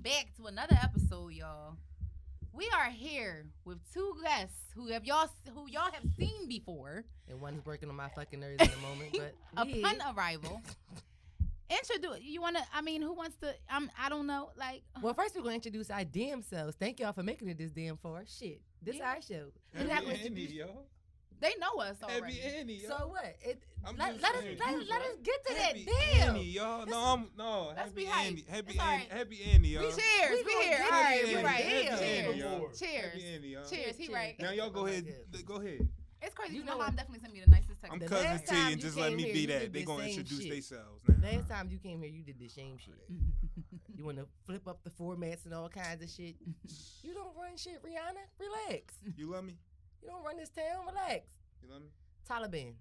welcome back to another episode, y'all. We are here with two guests who y'all have seen before. And one's working on my fucking nerves at the moment, but upon arrival. Introduce. You wanna? I mean, who wants to? I don't know. Like, well, first we're gonna introduce our damn selves. Thank y'all for making it this damn far. Shit, this our show. Heavy Andy, yo. They know us already. Heavy Andy, yo. So what? Let us get to that. Heavy Damn. Andy, y'all. No. Let's be Happy hype. Andy. It's all right. Happy Andy, y'all. We cheers. We here. All right. We right. Cheers. Happy Andy, y'all. Cheers. He right. Now y'all go ahead. Go ahead. It's crazy. You know, my mom definitely sent me the nicest text. I'm The Cousin last T, time and you just let came me here, be you that. did They the gonna same introduce shit. themselves now. Last time you came here, you did the same shit. You want to flip up the formats and all kinds of shit. You don't run shit, Rihanna. Relax. You love me? You don't run this town. Relax. You love me? Taliban.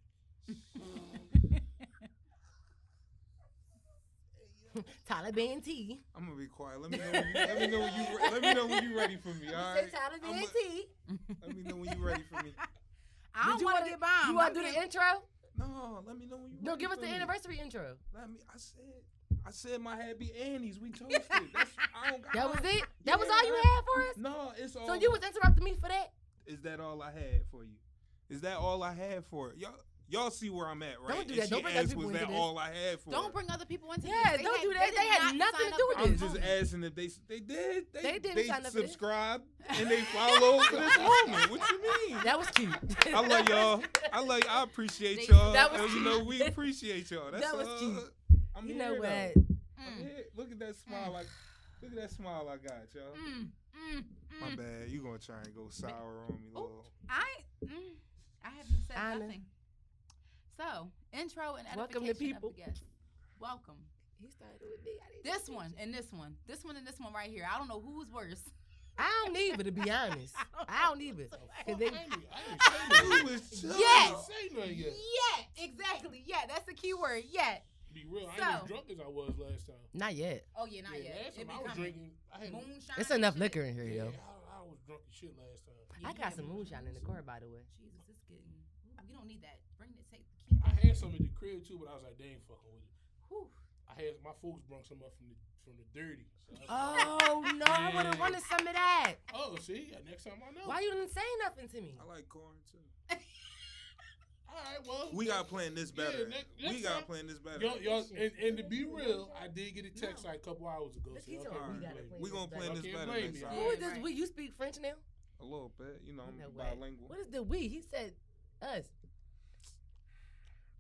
Taliban T. I'm gonna be quiet. Let me know when you ready for me. All right. Taliban T. Let me know when you ready for me. I don't want to get bombed. You want to do the intro? No, let me know when you. No, ready give us for the me. anniversary intro. I said my happy Annies. We toasted. That was it? That was all you had for us? No, it's all. So you was interrupting me for that? Is that all I had for you? Is that all I had for it? Y'all see where I'm at, right? Don't do that. And Don't she bring other asked, people was into that this. all I had for Don't it? bring other people into Yeah, this. don't do that. They had not nothing sign to up do for with I'm this. just asking if they did. They didn't sign up for this. subscribed and they followed for this moment. What you mean? That was cute. I love y'all. I appreciate They- y'all. that was You know, cute. we appreciate y'all. That's That was cute. I'm You here, know though. what? I'm here. Look at that smile. Look at that smile I got, y'all. My bad. You gonna try and go sour on me, little. I haven't said Anna. nothing. So, intro and Welcome edification to people. of the guest. Welcome. He started with me. This one and this one. This one and this one right here. I don't know who's worse. I don't either, to be honest. I don't either. I ain't say You nothing. was Yes. chilling. I ain't say nothing yet. Yeah, exactly. Yeah, that's the key word. Yeah. Be real, I ain't So- as drunk as I was last time. Not yet. Oh, yeah, not Yeah, yet. last It time be I was coming. drinking. I had Moonshine. It's enough and shit. liquor in here, yeah, yo. I was drunk as shit last time. Yeah, I got some yeah, moonshine in the car, by the way. Jesus, it's getting. Ooh, we don't need that. Bring it. Take the key. I had some at the crib too, but I was like, they ain't fucking with it. Whew. I had my folks brought some up from the dirty. So I was Oh, no. I would have Yeah. wanted some of that. like, oh, see, next time I know. Why you didn't say nothing to me? I like corn too. All right, well, We got playing this better. next We got time. playing this better. Y'all, and to be real, I did get a text like a couple hours ago. Let's So keep y'all talking. can't We gotta blame play me. We gonna play Y'all this can't better blame next me. time. Who is this? Right. We? You speak French now? A little bit. You know, I'm No way. bilingual. What is the we? He said us.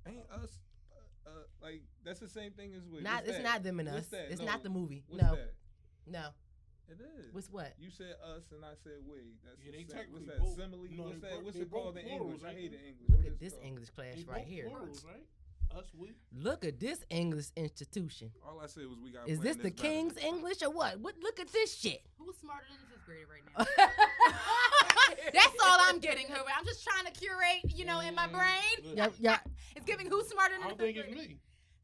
Ain't us like that's the same thing as we. Not. What's It's that? not them and us. What's that? It's No. not the movie. What's No. that? No. It is. What's what? You said us and I said we. That's Yeah, the they same. technically What's that? both- Simile? no, What's they that? both- What's they it called both in English? plurals, I ain't hate they? the English. Look What at is it this called? English class They right both here. plurals, right? Us, we. Look at this English institution. All I said was we got. Is this the better King's next time. English or what? What? Look at this shit. Who's smarter than the fifth grader right now? That's all I'm getting, Hoover. I'm just trying to curate, in my brain. Yeah, yeah. It's giving who's smarter I than the don't think fifth it's grader. me.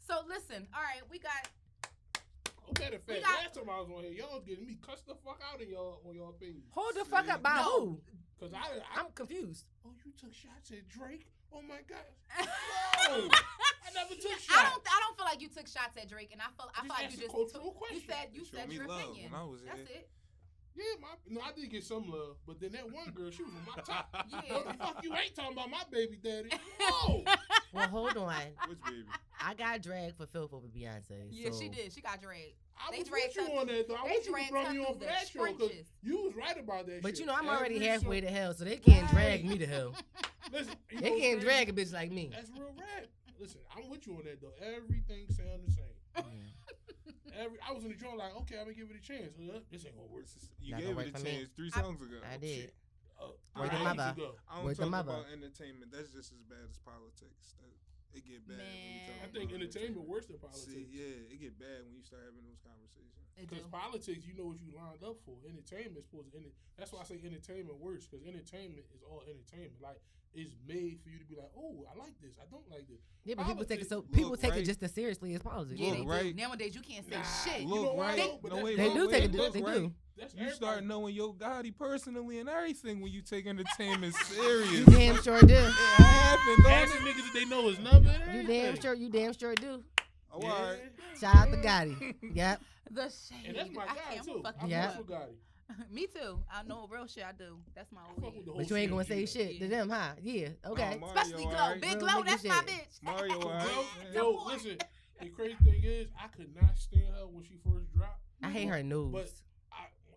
So listen, all right, we got. Okay, the fact, got- last time I was on here, y'all was getting me cussed the fuck out on y'all page. Hold the fuck up by No. who? Cause I'm confused. oh, you took shots at Drake? Oh my God. No, I never took shots. I don't feel like you took shots at Drake, and I feel like asked you a just cultural took, question. you Show said me your love opinion. when I was That's here. it. Yeah, I did get some love, but then that one girl, she was on my top. Yeah. What the fuck you ain't talking about my baby daddy? No. Well, hold on. Which baby? I got dragged for filth over Beyonce. Yeah, so. she did. She got dragged. I They was dragged with you her on that though. I they wish you would dragged brought her me on through for the that show because trenches. you was right about that But shit. you know, I'm already Every halfway show- to hell, so they can't Right. drag me to hell. Listen, you They know can't what's drag a crazy? bitch like me. That's real rap. Listen, I'm with you on that though. Everything sound the same. I was in the joint like, okay, I'm gonna give it a chance. This ain't gonna work. You Not gave gonna it work a for me. chance 3 songs ago. I did. Word the mother. I don't Where's the talk mother? about entertainment. That's just as bad as politics. It get bad when you Man. talk I about think entertainment worse than politics. See, yeah, it get bad when you start having those conversations. It do. Because politics, you know what you lined up for. Entertainment is supposed to. That's why I say entertainment worse. Because entertainment is all entertainment. Like it's made for you to be like, oh, I like this. I don't like this. Yeah, but people take it Look, people take right. it just as seriously as politics. Yeah, Look, they do. right. Nowadays, you can't say Nah, shit. you Look, know why right. though? But No, that's- wait, They wait, do wait, take it. look, They right. do. That's You start everybody. knowing Yo Gotti personally and everything when you take entertainment serious. You damn sure do. It happened, don't Asking it? niggas if they know his number. and You everything. damn sure. You damn sure do. Oh, all right. Shout out to Gotti. Yep. The shade. And that's my guy, can't too. fuck I with Yeah. fuck with Gotti. Me too. I know real shit. I do. That's my I old fuck with the whole But you ain't gonna say CMG. shit to them, huh? Yeah. Okay. Mario, Especially all Glow. right. Big Real Glow, nigga that's my shit. bitch. Mario, all right. Yo, listen. The crazy thing is, I could not stand her when she first dropped. I hate her news. But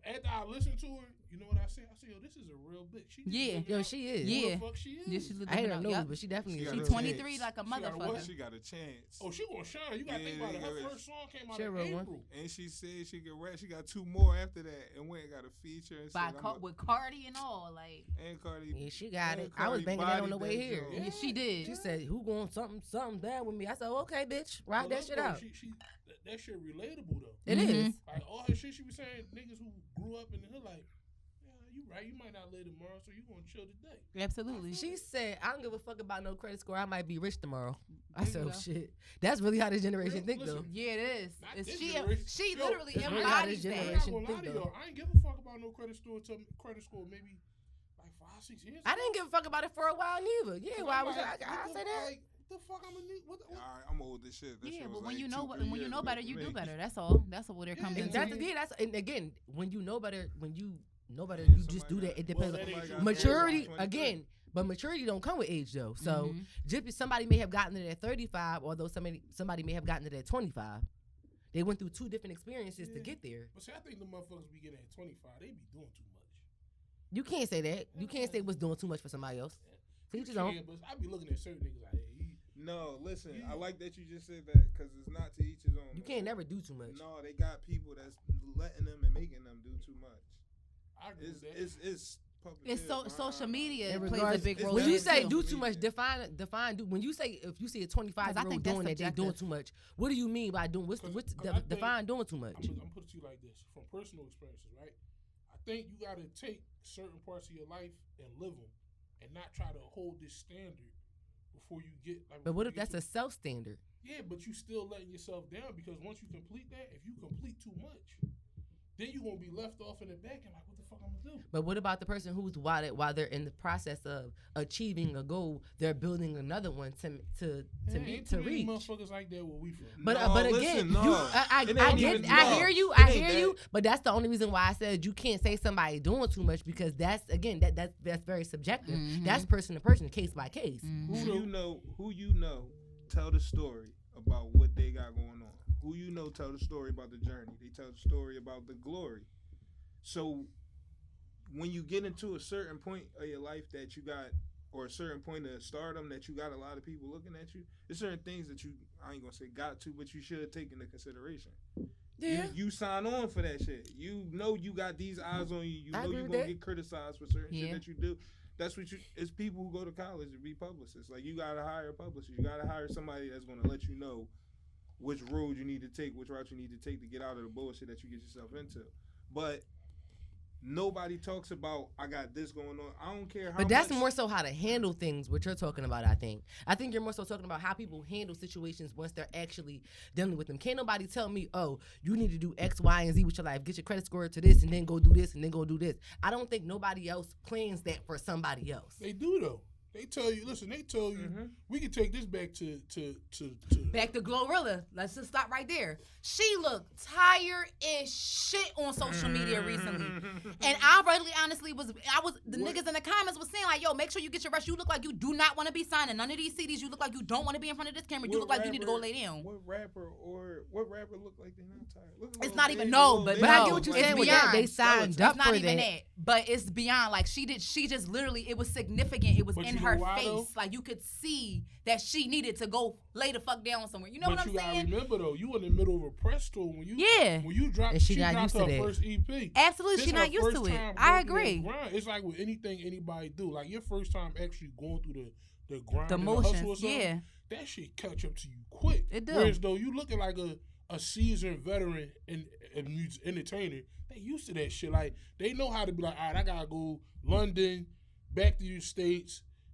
after I listened to her, you know what I said? I said, yo, this is a real bitch. She just Yeah. living Yo, out she is. who Yeah. the fuck she is. Yeah, she's I hate her living news, out. but she definitely She is. got She a 23 chance. like a She got a what? motherfucker. She got a chance. Oh, she gonna shine. You gotta think about it. Her Yeah. first song came out She in wrote one. April. And she said she could rap. She got 2 more after that, and went and got a feature. And By said, with Cardi and all, like and Cardi. Yeah, she got and it. I was Cardi banging that on bodied the way that here. joint. yeah, she did. She said, "Who going something bad with me?" I said, "Okay, bitch, rock But that look, shit though, out." that shit relatable though. It is. Mhm. Like all her shit she was saying, niggas who grew up in the hood, like, yeah, you right, you might not live tomorrow, so you gonna chill today. Absolutely. She said, "I don't give a fuck about no credit score. I might be rich tomorrow." I There you said, "Oh go. shit, that's really how this generation Real- think, though." listen, Yeah, it is. Not It's, this she generation. she Yo, literally that's really how embodies this that. I'm generation not gonna lie to think, y'all. though. I ain't give a fuck about no credit score maybe like 5-6 years. I didn't give a fuck about it for a while neither. Yeah, why was I say that? Like, what the fuck I'm gonna need? What All right, I'm old as shit. That Yeah, shit was but when like you know 2-3 when you years know ago better, for you me. do better. That's all. That's what they're Yeah, coming And to. and again, when you know better, Yeah, you just somebody do that. got- It depends. Well, on that ain't maturity 23. again, but maturity don't come with age though. So Mhm. just somebody may have gotten it at 35, although somebody may have gotten it at 25. They went through 2 different experiences to Yeah. get there. But see, I think the motherfuckers be getting at 25, they be doing too much. You can't say that. You can't say what's doing too much for somebody else. You Teach his own. can, but I be looking at certain niggas like, hey, No, listen. Yeah. I like that you just said that because it's not to each his own. You man. can't never do too much. No, they got people that's letting them and making them do too much. I agree with that. It's public. It's social media In plays a regards- big it's role. When in you it, say too. do too much, define do. When you say if you see a 25-year-old think that's doing that, they doing subjective. too much. What do you mean by doing? What's 'Cause I think- define doing too much? I'm gonna put it to you like this from personal experiences, right? I think you gotta take certain parts of your life and live them, and not try to hold this standard before you get. Like, But what before if you get that's a self standard? Yeah, but you still letting yourself down because once you complete that, if you complete too much, then you gonna be left off in the back and like, what the fuck I'm gonna do? But what about the person who's while they're in the process of achieving a goal, they're building another one to Ain't too many reach? motherfuckers like that where we from. But No, but listen, again, no. you, I It ain't get, even- I no. hear you, It I ain't hear you. that. But that's the only reason why I said you can't say somebody doing too much because that's very subjective. Mhm. That's person to person, case by case. Mhm. Who you know, tell the story about what they got going on. Who you know, tell the story about the journey. They tell the story about the glory. So when you get into a certain point of your life that you got, or a certain point of stardom that you got a lot of people looking at you, there's certain things that I ain't gonna say got to, but you should take into consideration. You sign on for that shit. You know you got these eyes on you. You I know agree you're with gonna that. get criticized for certain Yeah. shit that you do. That's what it's people who go to college to be publicists. Like you gotta hire a publicist. You gotta hire somebody that's gonna let you know which road you need to take, which route you need to take to get out of the bullshit that you get yourself into. But nobody talks about I got this going on. I don't care how But that's much. more so how to handle things, what you're talking about, I think. I think you're more so talking about how people handle situations once they're actually dealing with them. Can't nobody tell me, oh, you need to do X, Y, and Z with your life. Get your credit score to this and then go do this and then go do this. I don't think nobody else plans that for somebody else. They do though. They tell you, listen. They tell you Mhm. we can take this back to. Back to Glorilla. Let's just stop right there. She looked tired as shit on social media recently. And I really honestly was the What? niggas in the comments was saying like, yo, make sure you get your rest. You look like you do not want to be signing none of these CDs. You look like you don't want to be in front of this camera. You What look like you need to go rapper- lay down. What rapper look like they're not tired? Look at It's Lil not Baby. even no, Lil but Baby But I no, get what you're look it's saying like with beyond. that. They skeleton. signed up It's not for even that. that. But it's beyond. Like she just literally, it was significant. It was But in you know her why, face. though? Like you could see that she needed to go lay the fuck down somewhere. You know But what I'm you gotta saying? remember though, you in the middle of a press tour when you Yeah. when you dropped And she she not dropped used to her that. first EP. Absolutely, This she's her not used first to it. time I going through agree. the grind. It's like with anything anybody do. Like your first time actually going through the grind, The and hustle or motions, something, yeah. that shit catch up to you quick. It do. Whereas though you looking like a seasoned veteran and entertainer, they used to that shit. Like they know how to be like, all right, I gotta go London, back to the States,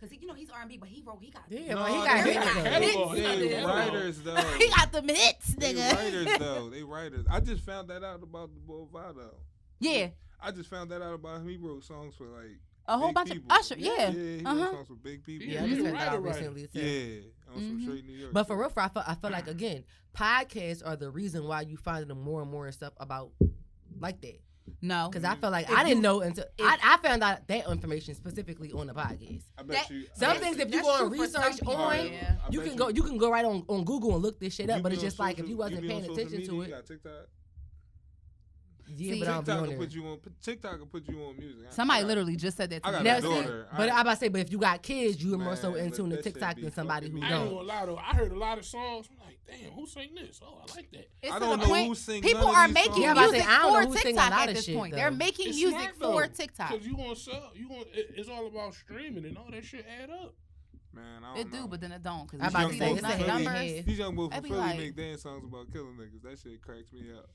Cause he's R&B, but he got Yeah, No, well, he they got got hits, catalog. though. They Yeah. writers though. he got the hits, They nigga. writers though. They writers. I just found that out about the boy Vado. Yeah, I just found that out about him. He wrote songs for like a whole big bunch people. of Usher. Yeah, Yeah, he wrote Uh-huh. songs for big people. Yeah, I He just a found that out writer. recently, too. Yeah, on some Mhm. straight New York. But for real, I feel like, again, podcasts are the reason why you find them more and more and stuff about like that. No. Because I felt like If I didn't you- know until I found out that information specifically on the podcast. I bet That- you. Some things, if you That's go true and for some research people, on, yeah. you can go right on Google and look this shit up. But it's just like if you wasn't be on paying social attention media, to you it. got TikTok. Yeah, See, but I don't be TikTok on will there. put you on. TikTok will put you on music. Somebody I got- literally just said that to I me. got a Now, Never see, daughter. but I about to say, but if you got kids, you are more so Man, in tune to that shit TikTok be than somebody who fucking I ain't don't. gonna lie though. I heard a lot of songs. I'm like, damn, who sang this? Oh, I like that. It's I to don't the know point who sing people none of are these making songs. Yeah, I'm about to music say, I don't know for who sing a TikTok lot at of this shit, point. though. They're making It's music smart, for though, TikTok. Cause you gonna sell. It's all about streaming and all that shit add up. Man, I don't It know. do, but then it don't. Cause I'm about to see say, those it's a nice head in numbers. head. These young boys I from be Philly like- make dance songs about killing niggas. That shit cracks me up.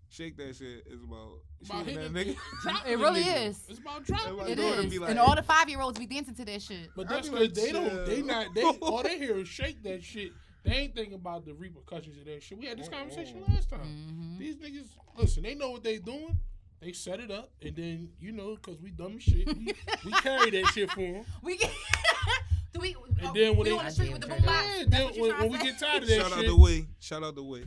Shake that shit is about About shooting that hitting nigga. dropping It really niggas. is. It's about dropping. My It daughter is. be like- And all the 5-year-olds be dancing to that shit. But I that's be because like, they don't. They chill. not. They all they hear is shake that shit. They ain't thinking about the repercussions of that shit. We had this conversation last time. Mm-hmm. These niggas, listen, they know what they doing. They set it up, and then cause we dumb as shit, we carry that shit for them. We get. Do we? And then when we they- on the street with the Yeah, boom Yeah, box. That's then what you when trying we to say? get tired of that Shout out shit, the way. Shout out the way.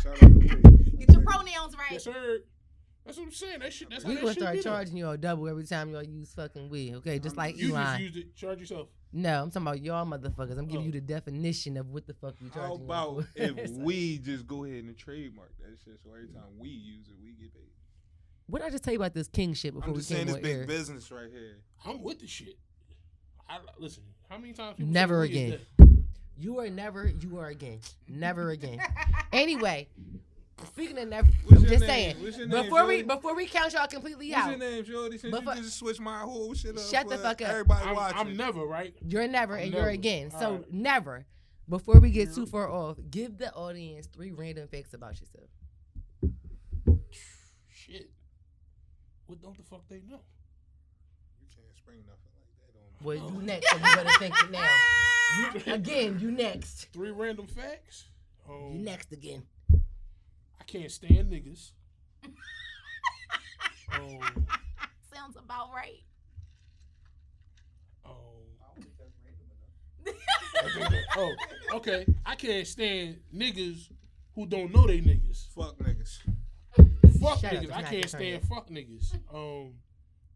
Shout out the way. Get your pronouns right. yes sir. That's what I'm saying. That shit. That's We how gonna that shit start be. though. charging y'all double every time y'all use fucking weed, okay? Just like You just Elon. used it. Charge yourself. No, I'm talking about y'all motherfuckers. I'm giving Oh. you the definition of what the fuck we How charging. about y'all for. if It's like- we just go ahead and trademark that shit so every time we use it, we get paid? What did I just tell you about this king shit before I'm we just saying came this on air? big business right here. I'm with the shit. Listen. How many times? People Never say we is again. that? You are never, you are again. Never again. Anyway, speaking of never, What's I'm your just name? saying, What's your name, before Jody? we count y'all completely What's out, your name, Jody? Since Before- you just switched my whole shit up. Shut the for fuck up. Everybody watching. I'm never right. you're never I'm and you're never. again. So Alright. never. Before we get too far off, give the audience 3 random facts about yourself. Shit. What don't the fuck they know? You can't spring nothing like that on me. Well, you next, so you better think it now. Again, you next. 3 random facts. You next again. I can't stand niggas. Sounds about right. Oh, okay. I can't stand niggas who don't know they niggas. Fuck niggas. Fuck Shut up, niggas. it's I not can't your turn stand yet. fuck niggas.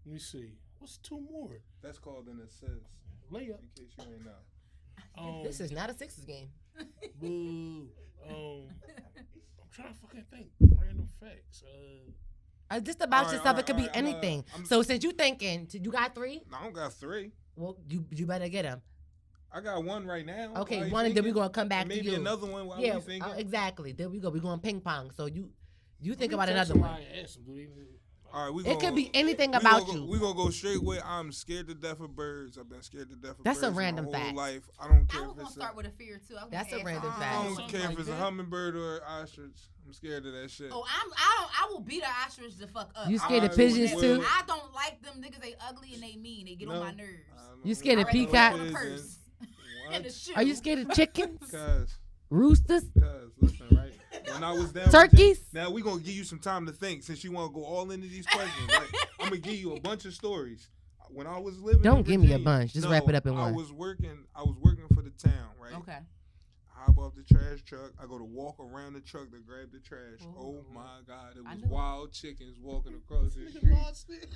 Let me see. What's 2 more? That's called an assist. Layup. In case you ain't know. This is not a Sixers game. Boo. I'm trying to fucking think. Random facts. Just about Alright, yourself, it could be alright, anything. I'm- So since you thinking, you got 3? No, I don't got 3. Well, you better get them. I got 1 right now. Okay, While you 1, and then we're thinking, gonna come back and to maybe you. another one while Yeah, we thinking. exactly. There we go. We're going ping pong. So you think let about me text another one. somebody and ask them, do they know? All right, we It could be anything about you. We're going to go straight with I'm scared to death of birds. I've been scared to death of That's a birds random my whole fact. life. I don't care I was if gonna it's start with a fear too. That's a random I fact. don't Something care if like it's a that. hummingbird or ostrich. I'm scared of that shit. Oh, I will beat an ostrich the fuck up. You scared I of pigeons will- too? I don't like them niggas. They ugly and they mean. They get on No. my nerves. You scared of I'd rather peacock? put on a Pigeons. purse What? and a shoe. Are you scared of chickens? Cause, Roosters? listen, right? When I was down, Turkeys? Now we gonna give you some time to think, since you want to go all into these questions. Right? I'm gonna give you a bunch of stories. When I was living, Don't in give me a Virginia- bunch. Just wrap it up in I one. was working for the town, right? Okay. I hop off the trash truck. I go to walk around the truck to grab the trash. Ooh. Oh my God! It I was knew it. wild chickens walking across the Nigga street. lost it.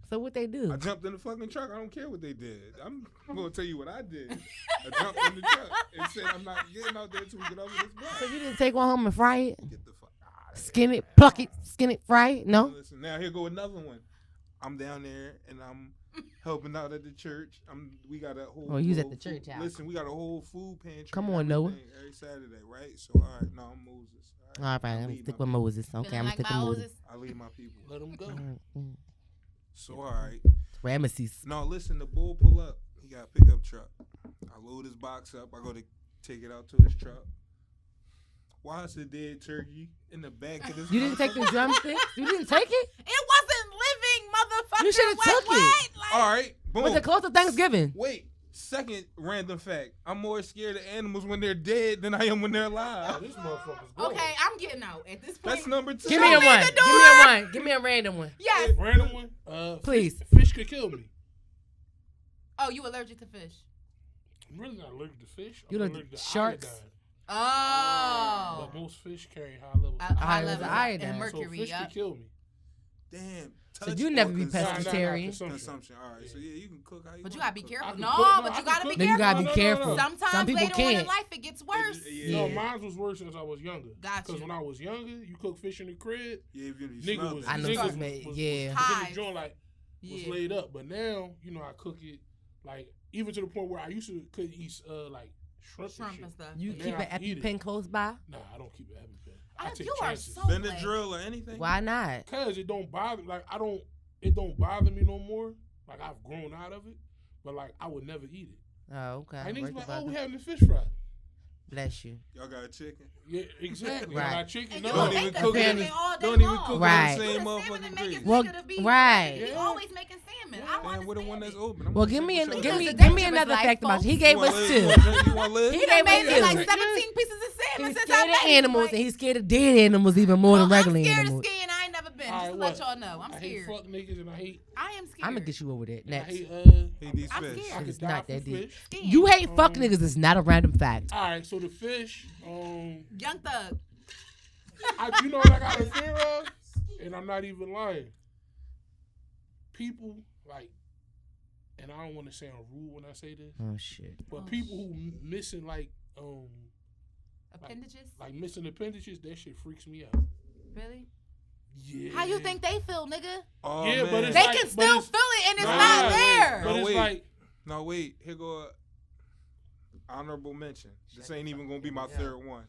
So what they do? I jumped in the fucking truck. I don't care what they did. I'm gonna tell you what I did. I jumped in the truck and said, "I'm not getting out there till we get over this block." So you didn't take one home and fry it? Get the fuck out of Skin it, pluck it, skin it, fry it? No? Listen, now here go another one. I'm down there and I'm helping out at the church. We got a whole. Oh, you was at whole the church food- house. Listen, we got a whole food pantry. Come and on, Noah. everything every Saturday, right? So all right, no, I'm Moses. All right, I I'm gonna lead stick my with Moses. Okay, Feeling I'm like gonna stick with Moses. Moses. I lead my people. Let them go. So all right. Ramesses. No, listen, the bull pull up. He got a pickup truck. I load his box up. I go to take it out to his truck. Why is the dead turkey in the back of this? You didn't take the drumsticks? You didn't take it? It wasn't living, motherfucker. You shoulda What, took it. what? Like, All right, boom. Was it close to Thanksgiving? Wait, second random fact. I'm more scared of animals when they're dead than I am when they're Oh, alive. this motherfucker's going. Okay, I'm getting out at this point. That's number 2. Give me a me one. the Give me a one. Give me a random one. Yes. Random one. Please. Fish could kill me. Oh, you allergic to fish? I'm really not allergic to fish. You I'm allergic allergic to to sharks? iodine. Oh. But most fish carry high levels. High levels of of iodine. and So mercury. fish Yep. can kill me. Damn. So touch you or never be consumption? pescatarian. Consumption. All right. So yeah, you can cook how you But you wanna gotta be cook. careful. I can No, cook- no, but I you can gotta be cook- Then you gotta be No. careful. Sometimes Some people later on in can't. life it gets worse. Yeah. No, mine was worse since I was younger. Got Because you. when I was younger, you cook fish in the crib, Yeah, if you nigga smell was, that. I know niggas some made- was yeah. in the Hive. joint was laid up. But now, I cook it like even to the point where I used to could eat like shrimp and shit. And stuff. You And keep now an I can eat it. EpiPen close by? Nah, I don't keep an EpiPen. I take You are chances. so Benadryl or anything? Why not? Cause it don't bother it don't bother me no more. Like I've grown out of it. But like I would never eat it. Oh, okay. Like niggas Right like, about oh, we that. having the fish fry. Bless you. Y'all got a chicken? Yeah, exactly. Right. I got chicken. And No, you Don't don't even make cook the it. salmon all day Don't even long. cook Right. on the same You the salmon motherfucking and make grease. his Well, nigga to be right. He Yeah. always making salmon. I don't Damn, we're the one that's understand open. I'm Well, gonna give me check an, what's give up. me It's a give me dangerous another life, fact about folks. it. He gave You wanna us live? two. You want to live? He He gave done made us me like two. 17 pieces of salmon He's since scared I of met him. animals Like, and he's scared of dead animals even more than regular I'm scared animals. of skiing. I ain't never been. All Just to right, let what? y'all know. I'm I hate scared. fuck niggas and I hate I am scared. I'm gonna get you over that I next. hate He these I'm fish. scared. I It's could die not from that deep. fish. Skiing. You hate fuck niggas is not a random fact. All right, so the fish, Young Thug. you know what I got a fear of, and I'm not even lying. People like, and I don't want to sound rude when I say this, Oh shit. but people who missing like Appendages? missing appendages, that shit freaks me out. Really? Yeah. How you think they feel, nigga? Oh, Yeah, man. but it's They like- can but still it's- feel it and it's Nah, not wait, there. But No, it's wait. like, No, wait. Here go a honorable mention. This ain't even gonna be my third one.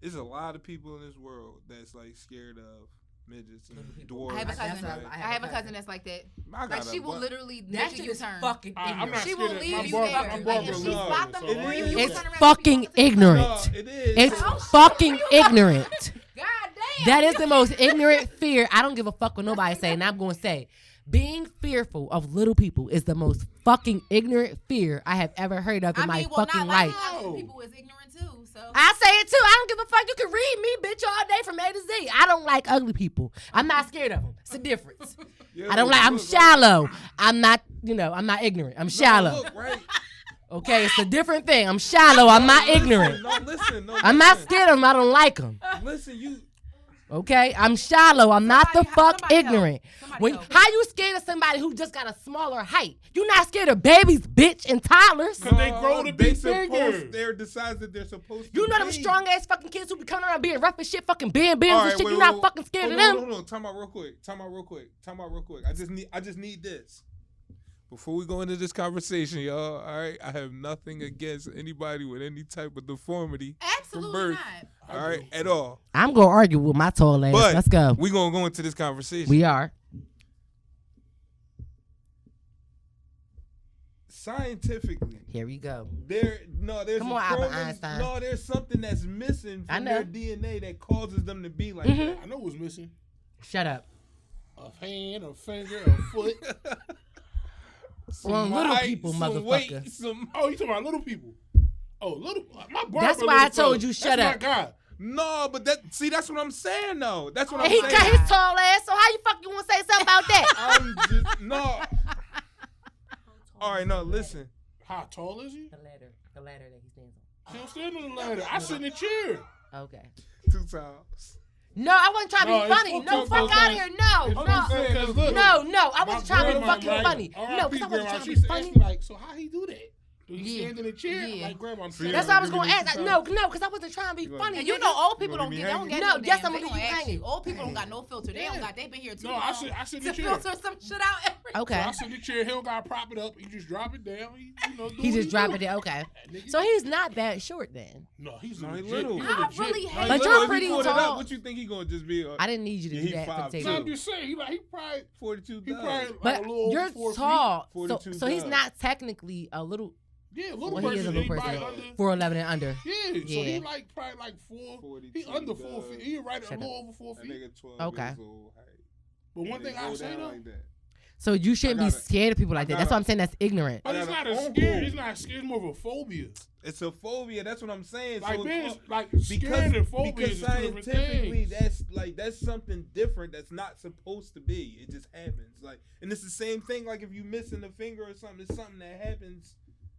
There's a lot of people in this world that's like scared of midgets and dwarves. I have a That's cousin. what I have a cousin that's like that. I Like got she a will butt. literally That make a shit is U-turn. fucking I'm ignorant. not She scared will of leave my you barber. there. My Like, barber if she No, spot them so before it you, is. you It's turn around fucking and be ignorant. No, it is. It's Oh, fucking ignorant. God damn. That is the most ignorant fear. I don't give a fuck what nobody say, and I'm going to say, being fearful of little people is the most fucking ignorant fear I have ever heard of in my fucking not life. like other people is ignorant too. So I say it too. I don't give a fuck. You can read me, bitch, all day from A to Z. I don't like ugly people. I'm not scared of them. It's a difference. Yeah, I don't like. I'm look, shallow. I'm not. I'm not ignorant. I'm right? shallow. No, look, right? Okay, it's a different thing. I'm shallow. I'm not ignorant. No, listen. No, I'm not listen. scared of them. I don't like them. Listen, you. Okay, I'm shallow. I'm not the fuck somebody help. ignorant. Somebody When help. how you scared of somebody who just got a smaller height? You not scared of babies, bitch, and toddlers. Cause they grow to be bigger. They're decides that they're supposed to. You know them be. strong ass fucking kids who be coming around being rough as shit, fucking band All and right, shit. wait, You wait, not wait. fucking scared of Hold them. on, hold on. Time out real quick. I just need this. Before we go into this conversation, y'all, all right? I have nothing against anybody with any type of deformity absolutely from birth, not. all right, at all. I'm gonna argue with my tall ass. But Let's go. we gonna go into this conversation. We are. Scientifically, Here we go. there's Come a on, Albert chromosom- Einstein. No, there's something that's missing I from know. their DNA that causes them to be like Mhm. I know what's missing. Shut up. A hand, a finger, a foot. that. Well, little people, some motherfucker. weight, some Oh, you talking about little people? Oh, little. My barber. That's why little I told fella. you shut That's up. my guy. No, but that's what I'm saying though. That's what And I'm he saying. got his tall ass, so how you fucking want to say something about that? I'm just no. All right, no, listen. How tall is he? The ladder that he stands He don't stand on the ladder. I sit in the chair. on. Okay. 2 times. No, I wasn't trying to No, be it's funny. fucked No, up, fuck though, out of cause- here. No, It's no. what I'm saying, 'cause look, No, I my wasn't trying to be grandma, fucking right? funny. R.I.P. No, because I wasn't grandma, trying to she be used to ask funny. me like, so how he do that? Do he Yeah. stand in the chair? Yeah. Like, grandma, I'm See, sorry. That's what I was Give me going to the ask. 2 No, times. because I wasn't trying to be You gonna- funny. And you nigga. know, old people You don't gonna get, be they don't hanging? get No, no yes, damn. I'm They gonna gonna keep ask you. hanging. Old people don't got no filter. They don't Yeah. got. They been here too No, long I sit in to the chair. filter some shit out every. So Okay. I sit in the chair. He don't got to prop it up. He just drop it down. He, do He what just dropped do. it there. Okay. That nigga- So he's not that short then. No, he's No, he legit. little. He I legit. really No, hate. he But little. you're If he pretty pulled it up, tall. what you think he gonna just be? I didn't need you to Yeah, do he that for 5'2". the So I'm table. just saying, he probably 42. he probably But like a little you're over 4 feet. tall. So 42 he's does. not technically a little. Yeah, little Well, he is a person. little Anybody person. under. 4'11" and under. Yeah, so Yeah. he like probably like 4. 42 He under 4 does. feet. He right at a Shut little over 4 That feet. nigga 12 Okay. years old. Height. But one They thing I go say down though, like that. So you shouldn't be I got it. scared of people like I that. got That's it. why I'm saying that's ignorant. but I it's got not a a phone scare. call. It's not scared. It's more of a phobia. It's a phobia. That's what I'm saying. Like so man, like because scared and phobia is two different scientifically, things. that's something different. That's not supposed to be. It just happens. Like, and it's the same thing. Like if you missing a finger or something, it's something that happens.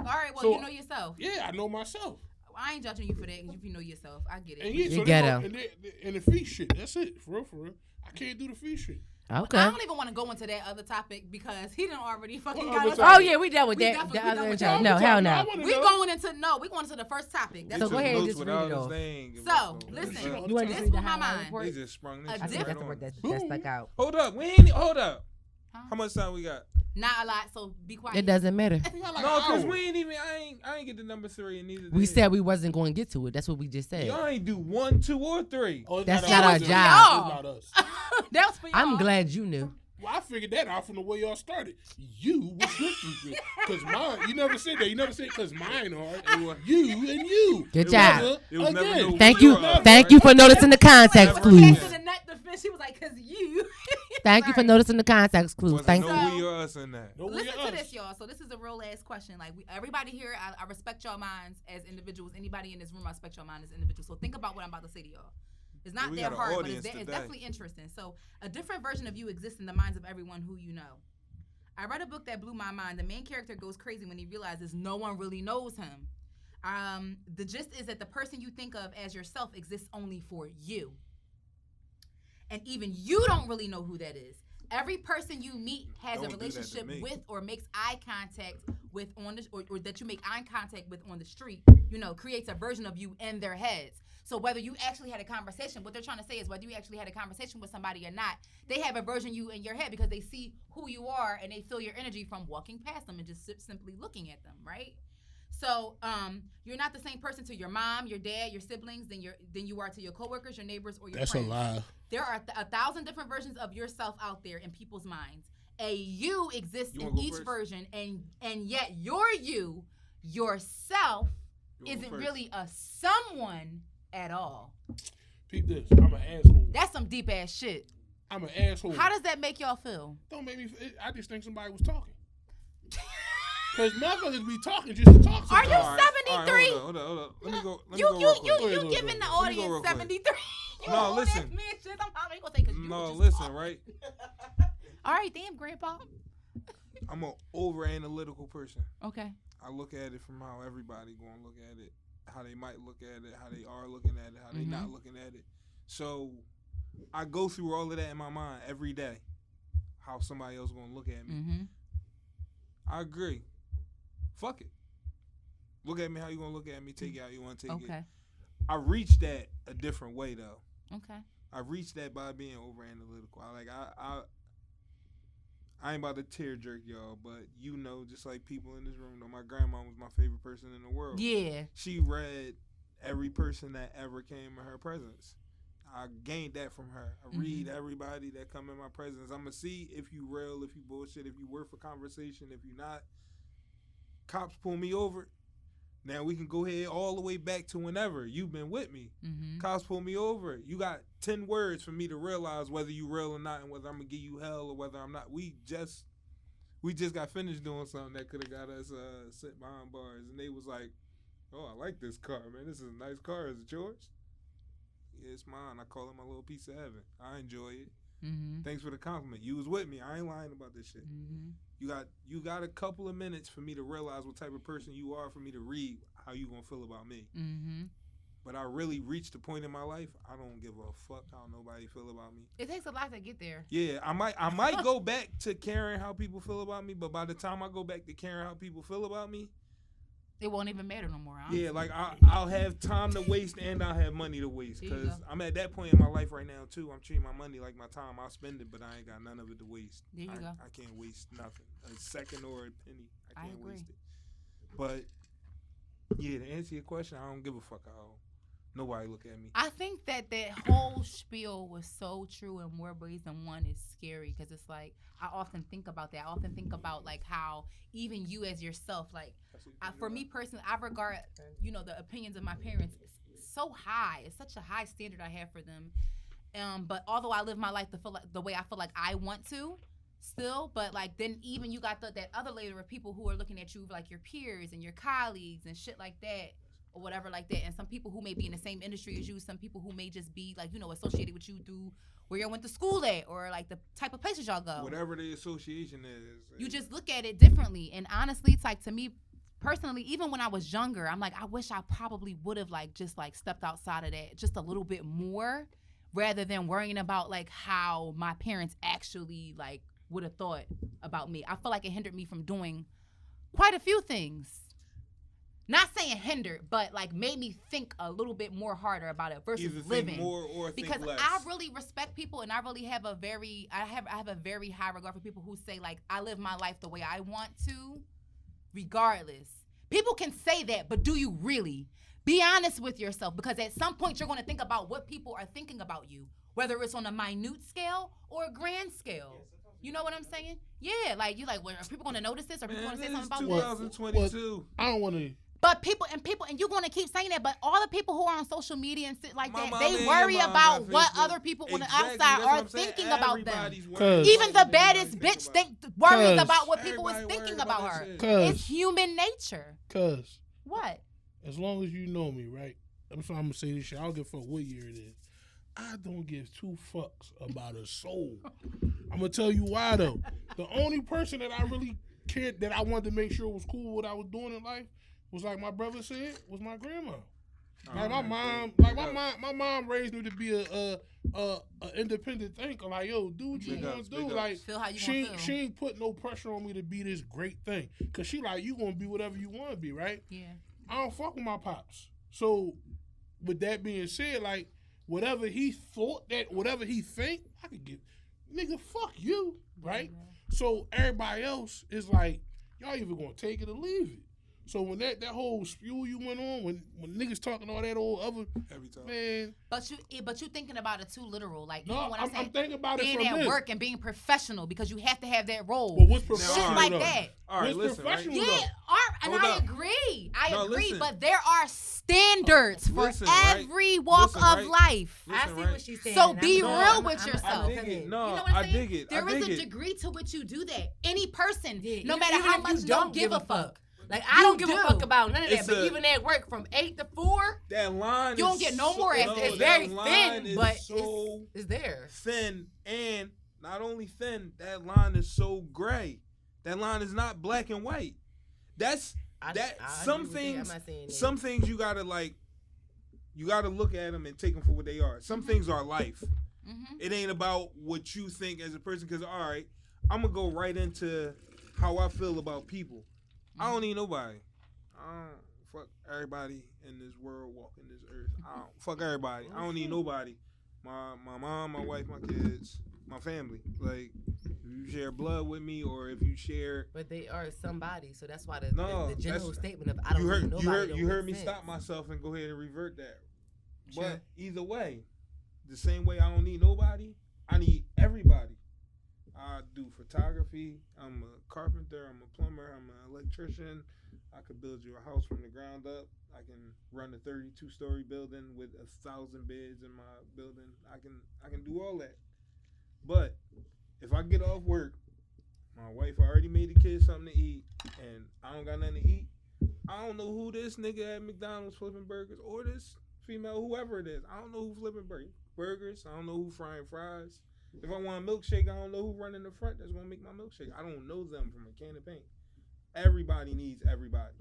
All right, well, So- you know yourself. Yeah, I know myself. I ain't judging you for that because you know yourself. I get it. And yeah, You so ghetto. and the fee shit. That's it. For real. I can't do the fee shit. Okay. I don't even want to go into that other topic because he done already fucking What got other us. topic? Oh yeah, we dealt with We that. definitely The done other with time. that. No, hell I no. wanna We know. going into the first topic. That's So go ahead and just read it off. So, listen. You want to This just read the was my highlight mind. report? They just sprung this A shit I think right that's the on word us. that stuck out. Hold up. Hold up. Huh? How much time we got? Not a lot, so be quiet. It doesn't matter. No, because we ain't even. I ain't get the number 3 and neither. We did. said we wasn't going to get to it. That's what we just said. Y'all ain't do 1, 2, or 3. Oh, it's That's us. not our It's job. not us. That was for y'all. I'm glad you knew. Well, I figured that out from the way y'all started. You was good because mine. You never said that. You never said because mine are. You and you. Good It job. wasn't- it was never Again. no Thank we you. or us, Thank right? you for noticing the context Never clues. again. The net defense. She was like, "Cause you." Thank you for Sorry. noticing the context clues. Wasn't Thank no you. So- we or us in that. No, we Listen us. to this, y'all. So this is a real ass question. Like everybody here, I respect y'all minds as individuals. Anybody in this room, I respect y'all mind as individuals. So think about what I'm about to say to y'all. It's not We that got an hard, but audience it's today. definitely interesting. So a different version of you exists in the minds of everyone who you know. I read a book that blew my mind. The main character goes crazy when he realizes no one really knows him. The gist is that the person you think of as yourself exists only for you. And even you don't really know who that is. Every person you meet has Don't a do that to relationship me. with or makes eye contact with on the or that you make eye contact with on the street, creates a version of you in their heads. So whether you actually had a conversation, what they're trying to say is whether you actually had a conversation with somebody or not, they have a version of you in your head because they see who you are and they feel your energy from walking past them and just simply looking at them, right? So you're not the same person to your mom, your dad, your siblings than you are to your coworkers, your neighbors, or your That's friends. a lie. There are 1,000 different versions of yourself out there in people's minds. A you exists You in wanna go each first? version, and yet your you, yourself, You wanna go isn't first? really a someone at all. Peep this. I'm an asshole. That's some deep ass shit. I'm an asshole. How does that make y'all feel? Don't make me. I just think somebody was talking. Cause motherfuckers be talking just to talk. Are you sometimes. 73? Hold up. Let me go. Let me You go real quick. Go ahead, you go giving ahead. the Let me go real audience quick. 73? You No, old ass listen. man shit. I'm probably gonna say 'cause you No, was just listen, talking. right? All right, damn, Grandpa. I'm an over analytical person. Okay. I look at it from how everybody gonna look at it, how they might look at it, how they are looking at it, how they not looking at it. So I go through all of that in my mind every day. How somebody else gonna look at me. Mm-hmm. I agree. Fuck it. Look at me how you gonna look at me. Take it how you wanna take it. Okay. I reached that a different way though. Okay. I reached that by being over analytical. I ain't about to tear jerk y'all, but just like people in this room know, my grandma was my favorite person in the world. Yeah. She read every person that ever came in her presence. I gained that from her. I read everybody that come in my presence. I'm gonna see if you real, if you bullshit, if you worth a conversation, if you not. Cops pull me over. Now we can go ahead all the way back to whenever you've been with me. Mm-hmm. Cops pull me over. You got 10 words for me to realize whether you real or not, and whether I'm gonna give you hell or whether I'm not. We just got finished doing something that could have got us sit behind bars, and they was like, "Oh, I like this car, man. This is a nice car. Is it yours?" Yeah, it's mine. I call it my little piece of heaven. I enjoy it. Mm-hmm. Thanks for the compliment. You was with me. I ain't lying about this shit. Mm-hmm. You got a couple of minutes for me to realize what type of person you are, for me to read how you gonna feel about me. Mm-hmm. But I really reached a point in my life, I don't give a fuck how nobody feel about me. It takes a lot to get there. Yeah, I might go back to caring how people feel about me, but by the time I go back to caring how people feel about me, It won't even matter no more. Honestly. yeah, like I'll have time to waste and I'll have money to waste, There you because go. I'm at that point in my life right now too. I'm treating my money like my time. I'll spend it, but I ain't got none of it to waste. There you go. I can't waste nothing, a second or a penny. I I can't agree. waste it. But yeah, to answer your question, I don't give a fuck how nobody look at me. I think that whole spiel was so true in more ways than one is scary, because it's like I often think about that. I often think about like how even you as yourself, like for me personally, I regard the opinions of my parents so high. It's such a high standard I have for them. But although I live my life the way I feel like I want to, still, but like then even you got that other layer of people who are looking at you like your peers and your colleagues and shit like that. Or whatever like that, and some people who may be in the same industry as you, some people who may just be like associated with you through where you went to school at, or like the type of places y'all go. Whatever the association is, You just look at it differently, and honestly, it's like to me, personally, even when I was younger, I'm like, I wish I probably would have like just like stepped outside of that just a little bit more, rather than worrying about like how my parents actually like would have thought about me. I feel like it hindered me from doing quite a few things. Not saying hindered, but like made me think a little bit more harder about it versus Either living. think more or because think less. I really respect people, and I really have I have a very high regard for people who say like, I live my life the way I want to, regardless. People can say that, but do you really? Be honest with yourself, because at some point you're going to think about what people are thinking about you, whether it's on a minute scale or a grand scale. You know what I'm saying? Yeah, like you like, well, are people going to notice this? Are people going to say something about this? 2022. I don't want to. But people, and you're going to keep saying that, but all the people who are on social media and shit like My that, mom they and worry your mom about got what Facebook. other people on the Exactly, outside that's what are I'm saying. thinking about them. Everybody's worried Cause- about Even the what baddest everybody bitch think worries Cause- about what people is Everybody thinking worried about about her. that shit. Cause- It's human nature. Cause What? as long as you know me, right? I'm gonna say this shit. I don't give a fuck what year it is. I don't give two fucks about a soul. I'm gonna tell you why though. The only person that I really cared, that I wanted to make sure was cool with what I was doing in life, was like my brother said, was my grandma. Like my mom raised me to be a independent thinker. Like, yo, do what you Big gonna ups, do. big Like, ups. Feel how you she gonna feel. ain't put no pressure on me to be this great thing. Cause she like, you gonna be whatever you wanna be, right? Yeah. I don't fuck with my pops. So, with that being said, like, whatever he thought that, whatever he think, I could give, nigga, fuck you, right? So everybody else is like, y'all either gonna take it or leave it. So when that whole spew you went on, when niggas talking all that old other, Every time. man, But you thinking about it too literal. Like, no, even when I'm saying thinking about it being from at this. work and being professional, because you have to have that role. But what's Shit professional like though? that. All right, What's listen, right? professional Yeah, though? and Hold I up. agree. No, I agree, listen. but there are standards for Listen, right? every walk Listen, of right? life. I Listen, see right? what she's saying. So and be I'm- real I'm- with I'm- yourself. I dig it. No, You know what I'm I saying? dig it. There I is dig a it. degree to which you do that. Any person, Yeah, no even- matter even how if you much, don't give a fuck. Like, I don't give do. a fuck about none of that. It's But a- even at work from 8 to 4, That line You don't is get no more so, after it's that. very line thin, is but so it's there. thin, and not only thin, that line is so gray. That line is not black and white. That's I some agree with you. I'm things. not saying that. Some things you gotta look at them and take them for what they are. Some things are life. Mm-hmm. It ain't about what you think as a person. Because all right, I'm gonna go right into how I feel about people. I don't need nobody. I don't fuck everybody in this world walking this earth. I don't fuck everybody. I don't need nobody. My mom, my wife, my kids, my family. Like, if you share blood with me, or if you share, But they are somebody, so that's why the general that's- statement of I don't need nobody. you don't heard me make sense. stop myself and go ahead and revert that. Sure. But either way, the same way I don't need nobody, I need everybody. I do photography. I'm a carpenter. I'm a plumber. I'm an electrician. I could build you a house from the ground up. I can run a 32-story building with 1,000 beds in my building. I can do all that. But if I get off work, my wife already made the kids something to eat, and I don't got nothing to eat. I don't know who this nigga at McDonald's flipping burgers, or this female, whoever it is. I don't know who flipping burgers. I don't know who frying fries. If I want a milkshake, I don't know who running the front that's gonna make my milkshake. I don't know them from a can of paint. Everybody needs everybody.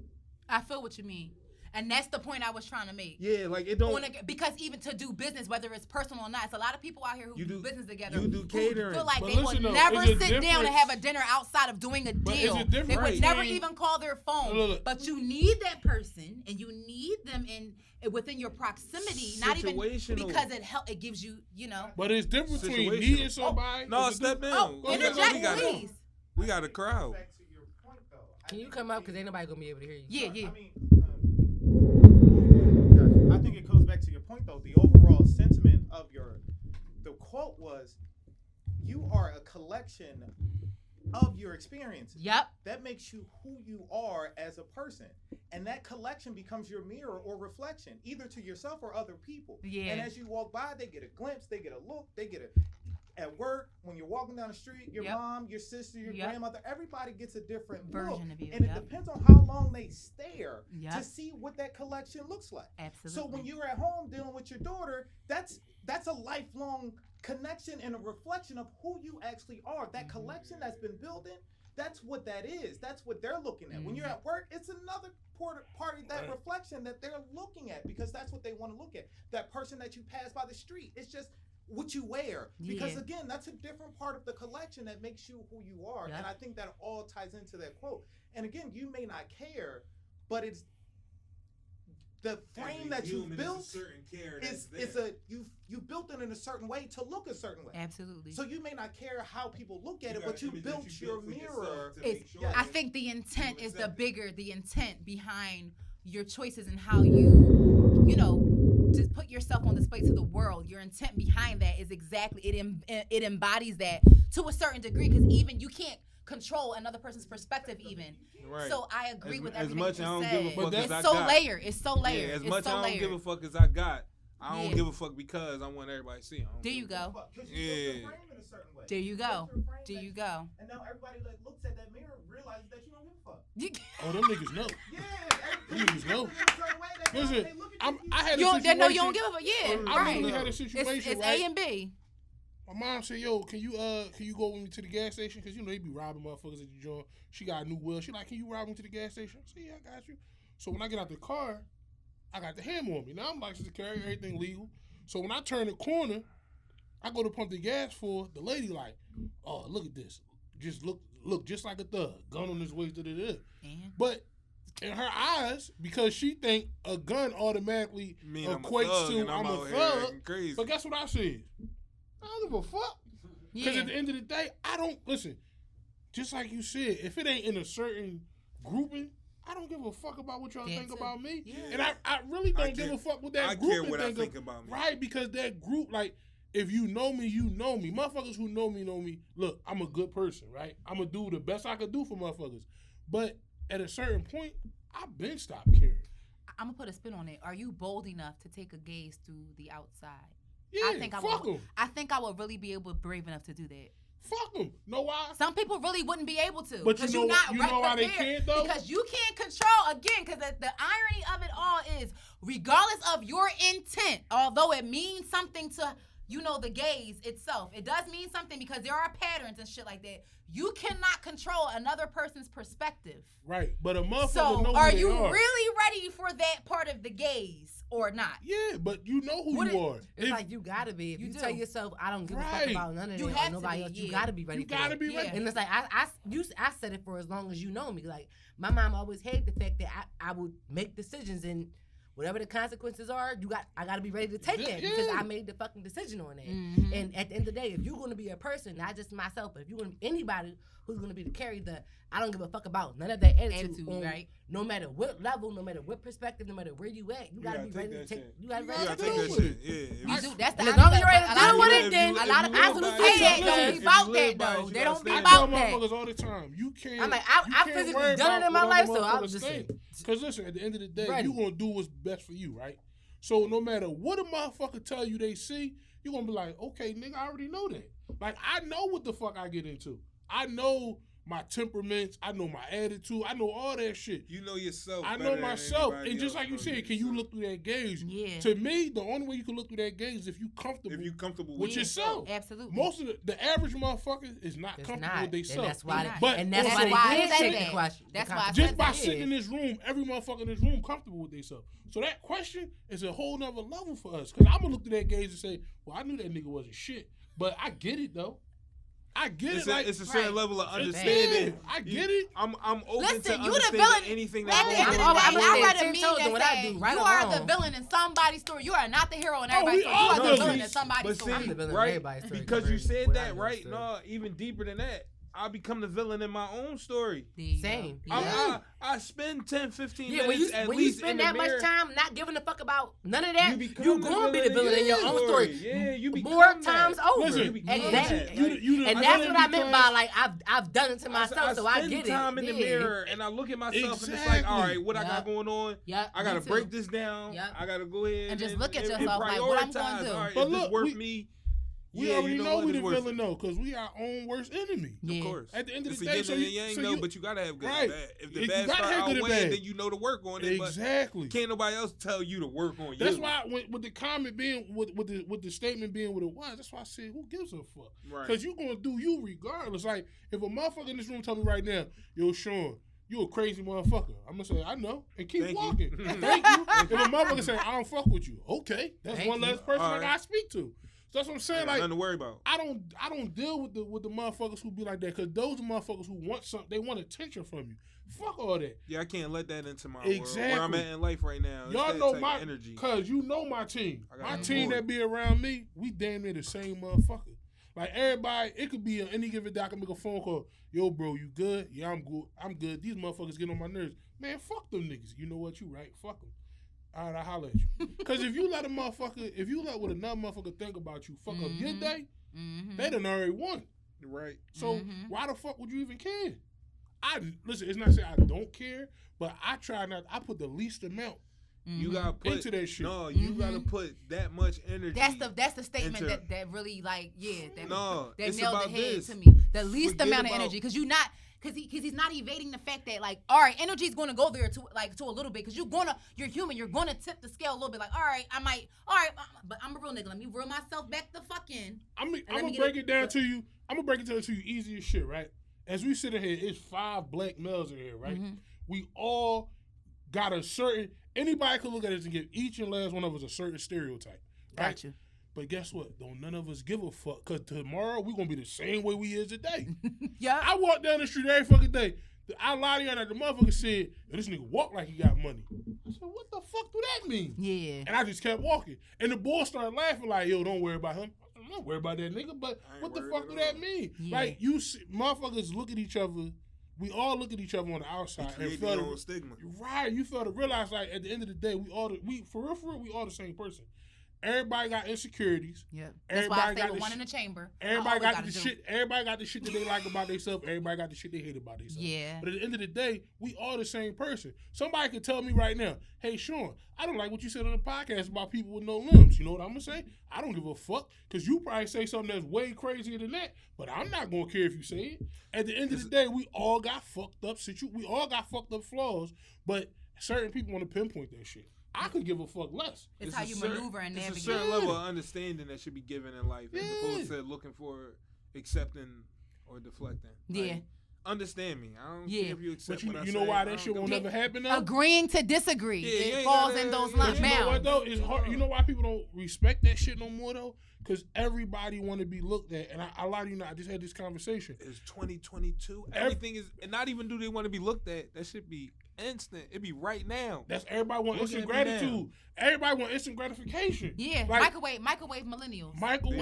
I feel what you mean. And that's the point I was trying to make. Yeah, like it don't. Because even to do business, whether it's personal or not, it's a lot of people out here who do business together. You do who catering. feel like But they listen would though, never is it sit down and different? have a dinner outside of doing a But is deal. it different They would never between- even call their phone. Look. But you need that person, and you need them within your proximity. Not even Situational. because it gives you, But it's different between Situational. needing somebody. No, is it step in. Oh, We got- interject, we got- please. We got a crowd. Back to your point, though. Can you come up? Because ain't nobody going to be able to hear you. Yeah. I mean, I think it goes back to your point, though. The overall sentiment of the quote was, "You are a collection of your experiences." Yep. That makes you who you are as a person, and that collection becomes your mirror or reflection, either to yourself or other people. Yeah. And as you walk by, they get a glimpse, they get a look, they get a. At work, when you're walking down the street, your Yep. mom, your sister, your Yep. grandmother, everybody gets a different Version look. of you, And yep. it depends on how long they stare Yep. to see what that collection looks like. Absolutely. So when you're at home dealing with your daughter, that's a lifelong connection and a reflection of who you actually are. That collection that's been building, That's what that is. That's what they're looking at. When you're at work, it's another part of that reflection that they're looking at because that's what they want to look at. That person that you pass by the street. It's just what you wear. Because again, that's a different part of the collection that makes you who you are. And I think that all ties into that quote. And again, you may not care, but it's the frame that you built you built it in a certain way to look a certain way. Absolutely. So you may not care how people look at it, but you built your mirror. I think the intent is the intent behind your choices and how you just put yourself on display to the world. Your intent behind that is exactly it embodies that to a certain degree because even you can't control another person's perspective even. Right. So I agree with everything as much you I don't said. give a fuck It's as so I got. layered. It's so layered. Yeah, as it's much so I don't layered. give a fuck as I got. I don't give a fuck because I want everybody to see. There you go. Yeah. There you go. There you go. And now everybody that looks at that mirror realizes that you don't give a fuck. Oh, them niggas know. Yeah. Them niggas know. Listen, I had a You situation. don't give a fuck. Yeah, I right. literally had a situation, It's right? A and B. My mom said, "Yo, can you go with me to the gas station? Cause they be robbing motherfuckers at the joint. She got a new wheel. She like, can you rob me to the gas station? I said, yeah, I got you. So when I get out the car, I got the hammer on me. Now I'm licensed to carry, everything legal. So when I turn the corner, I go to pump the gas for the lady. Like, oh, look at this. Just look just like a thug. Gun on his waist. But in her eyes, because she think a gun automatically equates to I'm a thug. Crazy. But guess what I said? I don't give a fuck. Because at the end of the day, I don't listen. Just like you said, if it ain't in a certain grouping, I don't give a fuck about what y'all think about me. Yeah. And I really don't give a fuck what that group I care what I think about me. Right, because that group, like, if you know me, you know me. Motherfuckers who know me. Look, I'm a good person, right? I'm going to do the best I could do for motherfuckers. But at a certain point, I've been stopped caring. I'm going to put a spin on it. Are you bold enough to take a gaze through the outside? Yeah, fuck them. I think I would really be brave enough to do that. Fuck them. Know why? Some people really wouldn't be able to. But you know why they can't, though? Because you can't control, again, because the irony of it all is, regardless of your intent, although it means something to, the gaze itself, it does mean something because there are patterns and shit like that. You cannot control another person's perspective. Right. But a motherfucker So knows are who you they are. really ready for that part of the gaze or not? Yeah, but you know who you are. It's like you gotta be. If you tell yourself, I don't give a fuck Right. about none of You that have or to nobody be, else, yeah. you gotta be ready. You gotta be ready. And it's like I said it for as long as you know me. Like my mom always hated the fact that I would make decisions and whatever the consequences are, I gotta be ready to take that because I made the fucking decision on that. Mm-hmm. And at the end of the day, if you're gonna be a person, not just myself, but if you're gonna be anybody who's gonna be to carry the I don't give a fuck about none of that attitude right? No matter what level, no matter what perspective, no matter where you at, you gotta be ready to take. You gotta be ready You to gotta take take that it. shit. Yeah. You do. That's the And as long as you're ready to a lot deal of with people- it, then a lot of people absolutely say that listen, don't if be you about live that by it, though. you They gotta don't be stand I by tell about that. motherfuckers all the time, you can't. I'm like, I physically done it in my life, so I'm just saying. Because listen, at the end of the day, Ready. you gonna do what's best for you, right? So no matter what a motherfucker tell you they see, you gonna be like, okay, nigga, I already know that. Like, I know what the fuck I get into. I know my temperaments. I know my attitude. I know all that shit. You know yourself. I better know than myself. anybody And just else like you knows said, can you yourself. look through that gaze? Yeah. To me, the only way you can look through that gaze is if you comfortable. If you comfortable with yourself. Absolutely. Most of the average motherfucker is not It's comfortable not. with themselves. And that's why. But And that's also- why I they did said take that. the question. That's why I just said by that. sitting in this room, every motherfucker in this room comfortable with themselves. So that question is a whole nother level for us. Because I'm going to look through that gaze and say, well, I knew that nigga wasn't shit. But I get it, though. I get it. Like, It's a certain Right. level of yeah, understanding. I get it. I'm open Listen, to you the understanding villain. anything At that the goes end of the on. day, I'm I saying read a 10 meme toes that on what I said, do, right you or are wrong. the villain in somebody's story. You are not the hero in Oh, everybody's we story. You all are the villains. villain in somebody's But story. I'm the see, villain in right, everybody's story, because you compared said to that, what I right? do. No, even deeper than that. I become the villain in my own story. There you go. Same. Yeah. I spend 10, 15 Yeah, minutes at when you least spend in the that mirror. much time not giving a fuck about none of that, become you gonna be the villain in your own story. Yeah, you become more that. times over. Listen, You become and that. and that's what I meant by like I've done it to myself, so I spend get it. time in the Yeah. mirror and I look at myself and it's Exactly. like, all right, what I Yup. got going on? Yep, I gotta me too. break this down. Yep. I gotta go ahead And just look at yourself like, what I'm gonna prioritize. do? All right, But is this look, worth me We already know we the villain though, because we our own worst enemy. Of course. At the end of it's the day, so you but you gotta have good and bad. If the bad start outweighing, then you know to work on it. Exactly. But can't nobody else tell you to work on you. That's why with the comment being with the statement being what it was, that's why I said who gives a fuck? Right. Because you gonna do you regardless. Like if a motherfucker in this room tell me right now, yo Sean, you a crazy motherfucker. I'm gonna say I know and keep walking. Thank you. If a motherfucker say I don't fuck with you, okay, that's one less person I gotta speak to. So that's what I'm saying. Like nothing to worry about. I don't deal with the motherfuckers who be like that, because those are motherfuckers who want something. They want attention from you. Fuck all that. Yeah, I can't let that into my world. Where I'm at in life right now. Y'all know my energy. Cause you know my team. My team that be around me, we damn near the same motherfucker. Like everybody, it could be on any given day I can make a phone call. Yo, bro, you good? Yeah, I'm good. I'm good. These motherfuckers get on my nerves. Man, fuck them niggas. You know what? You right. Fuck them. All right, I'll holler at you. Because if you let what another motherfucker think about you fuck up your day, they done already won. Right. So why the fuck would you even care? Listen, it's not saying I don't care, but I try not. I put the least amount. You gotta put into that shit. No, you gotta put that much energy. That's the statement that really that nailed the head this. to me. The least amount of energy, because he's not evading the fact that, like, all right, energy is going to go there to a little bit, because you're human, you're going to tip the scale a little bit, like, all right, but I'm a real nigga, let me reel myself back the fuck in. I'm gonna break it down to you. I'm gonna break it down to you easy as shit, right? As we sit in here, it's 5 black males in here, right? We all got a certain. Anybody could look at us and give each and last one of us a certain stereotype. Right? Got you. But guess what? Don't none of us give a fuck, because tomorrow we're going to be the same way we is today. Yeah. I walk down the street every fucking day. I lie to y'all that the motherfucker said, this nigga walk like he got money. I said, what the fuck do that mean? Yeah. And I just kept walking. And the boys started laughing like, yo, don't worry about him. I'm not worried about that nigga, but what the fuck do that mean? Yeah. Like, you see, motherfuckers look at each other. We all look at each other on the outside and feel stigma. Right, you feel to realize, like, at the end of the day, we all the same person. Everybody got insecurities. Yeah. That's why I stay with one in the chamber. Everybody got the shit. Everybody got the shit that they like about themselves. Everybody got the shit they hate about themselves. Yeah. But at the end of the day, we all the same person. Somebody could tell me right now, hey Sean, I don't like what you said on the podcast about people with no limbs. You know what I'm gonna say? I don't give a fuck, because you probably say something that's way crazier than that. But I'm not gonna care if you say it. At the end of the day, we all got fucked up we all got fucked up flaws. But certain people want to pinpoint that shit. I could give a fuck less. It's how you maneuver and navigate. It's a certain level of understanding that should be given in life, as opposed to looking for accepting or deflecting. Yeah. Like, understand me. I don't care if you accept what I say. You know why that shit won't never happen though? Agreeing to disagree. It falls in those lines. You know what though? It's hard. You know why people don't respect that shit no more though? Because everybody want to be looked at. And a lot of you know, I just had this conversation. It's 2022. Everything is, and not even do they want to be looked at. That should be instant. It be right now. That's everybody want instant gratitude. Everybody want instant gratification. Yeah, like, microwave millennials.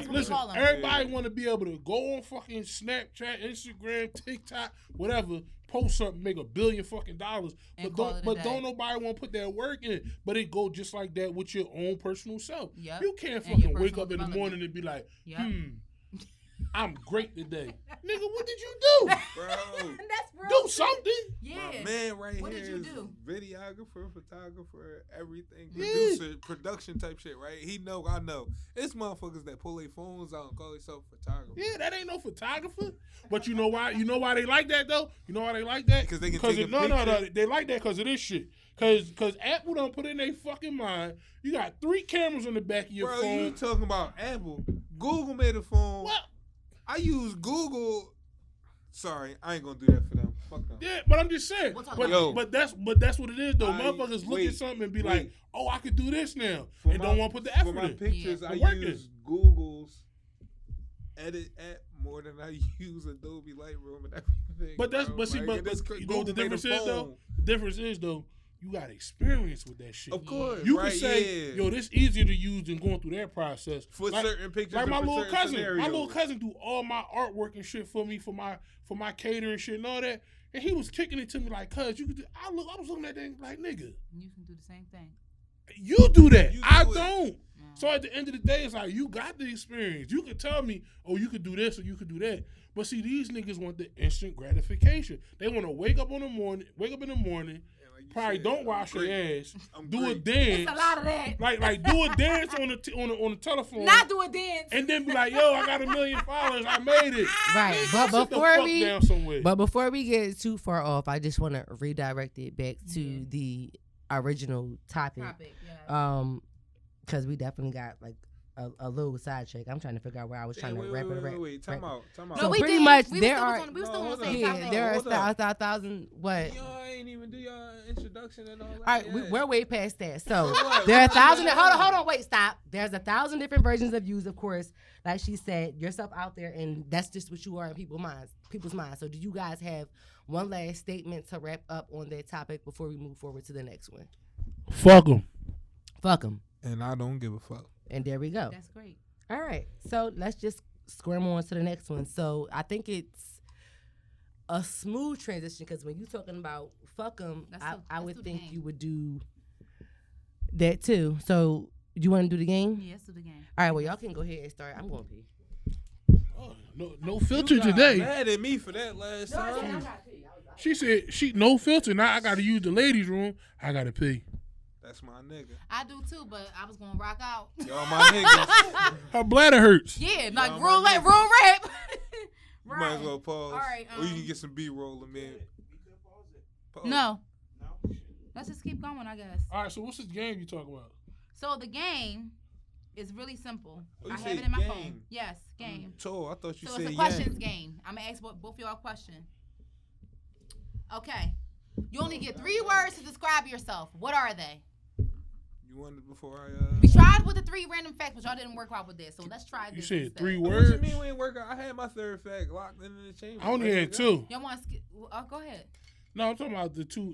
Listen, everybody want to be able to go on fucking Snapchat, Instagram, TikTok, whatever, post something, make $1 billion fucking dollars. But don't nobody want to put that work in. But it go just like that with your own personal self. Yep. You can't fucking wake up in the morning and be like, I'm great today. Nigga, what did you do? Bro. That's real. Do something. Yeah. My man right what here did you is do? Videographer, photographer, everything. Producer, production type shit, right? I know. It's motherfuckers that pull their phones out and call themselves photographer. Yeah, that ain't no photographer. But you know why? You know why they like that though? You know why they like that? Because they can take a picture. No. They like that because of this shit. Because Apple don't put in their fucking mind. You got 3 cameras on the back of your phone. Bro, you talking about Apple. Google made a phone. What? I use Google. Sorry, I ain't gonna do that for them. Fuck them. Yeah, but I'm just saying. But that's what it is though. Motherfuckers look at something and be like, "Oh, I could do this now," and don't want to put the effort in. For my pictures, I use Google's Edit app more than I use Adobe Lightroom and everything. But you know what the difference is though? The difference is though, you got experience with that shit. Of course. You can say, yo, this easier to use than going through that process. For certain pictures, like my little cousin. Scenarios. My little cousin do all my artwork and shit for me, for my catering shit and all that. And he was kicking it to me like, cuz you could do, I was looking at that like, nigga. You can do the same thing. You do that. I don't. So at the end of the day, it's like, you got the experience. You can tell me, oh, you could do this or you could do that. But see, these niggas want the instant gratification. They want to wake up in the morning, probably said, don't wash great. their ass. I'm Do a great. dance. It's a lot of that. Like do a dance on the telephone. Not do a dance. And then be like, yo, I got 1 million followers. I made it. Right, but Sit the before fuck we down somewhere. before we get too far off, I just want to redirect it back to the original topic. Because we definitely got like a little sidetrack. I'm trying to figure out where I was trying to wrap it. Wait, time out. So we pretty did. much We there was are still on the hold same on. topic. there are Hold up. 1,000 what? Y'all ain't even do y'all introduction and all that. All right, yet. we're way past that. So What? there are What? 1,000. Hold on, wait, stop. There's 1,000 different versions of yous, of course. Like she said, yourself out there, and that's just what you are in people's minds. So do you guys have one last statement to wrap up on that topic before we move forward to the next one? Fuck them. Fuck them. And I don't give a fuck. And there we go. That's great. All right, so let's just squirm on to the next one. So I think it's a smooth transition because when you're talking about fuck them, I would think you would do that too. So you want to do the game? Yeah, let's do the game. All right, well, y'all can go ahead and start. I'm going to pee. Oh, no filter today. Mad at me for that last time. She said she no filter. Now I got to use the ladies' room. I got to pee. That's my nigga. I do too, but I was gonna rock out. Y'all my niggas. Her bladder hurts. Yeah, like Y'all roll my rap. You Right. might as well pause. All right, or you can get some B-roll and then. Pause. No. Let's just keep going, I guess. All right, so what's this game you talking about? So the game is really simple. Oh, you I have said it in my game. phone. Yes, game. So I thought you So said it's a yang. questions game. I'm gonna ask both of y'all a question. Okay. You only get 3 words to describe yourself. What are they? You wanted before I. We tried with the 3 random facts, but y'all didn't work out with this. So let's try this. You said instead. 3 What words. you mean we ain't working? I had my third fact locked in the chamber. I only had 2. Y'all want to skip? Go ahead. No, I'm talking about the two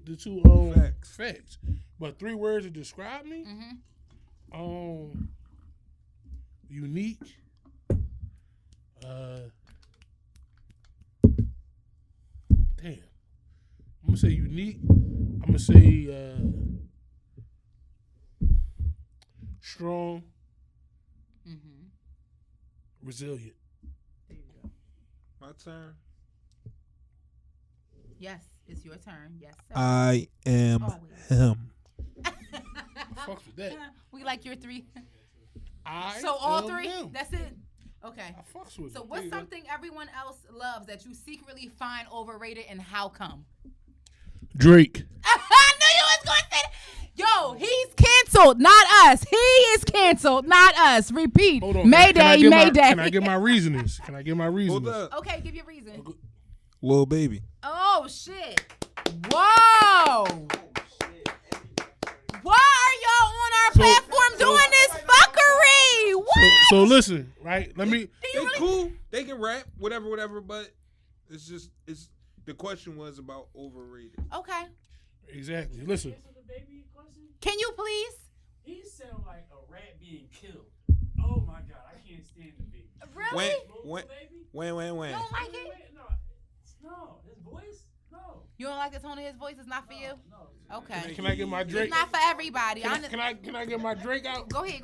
facts. But 3 words to describe me. Mm-hmm. Unique. Damn. I'm gonna say unique. I'm gonna say strong. Mm-hmm. Resilient. There you go. My turn. Yes, it's your turn. Yes, sir. I am Always. him. Fuck with that. We like your 3. I So all am 3? him. That's it. Okay. I fucks with So it. what's something everyone else loves that you secretly find overrated, and how come? Drake. I knew you was going to say that. Yo, he's canceled, not us. He is canceled, not us. Repeat. Hold on. Mayday, Mayday. Can I get my reasonings? Hold up. Okay, give your reason. Lil Baby. Oh, shit. Whoa. Why are y'all on our platform doing this fuckery? What? So listen, right? Let me. They cool. They can rap, whatever, but it's the question was about overrated. Okay. Exactly. Listen. Can you please? He sound like a rat being killed. Oh my god, I can't stand the baby. Really? When? You don't like it? No, his voice? No. You don't like the tone of his voice? It's not for you? No. Okay. Can I get my Drake? It's not for everybody. Can I get my Drake out? Go ahead.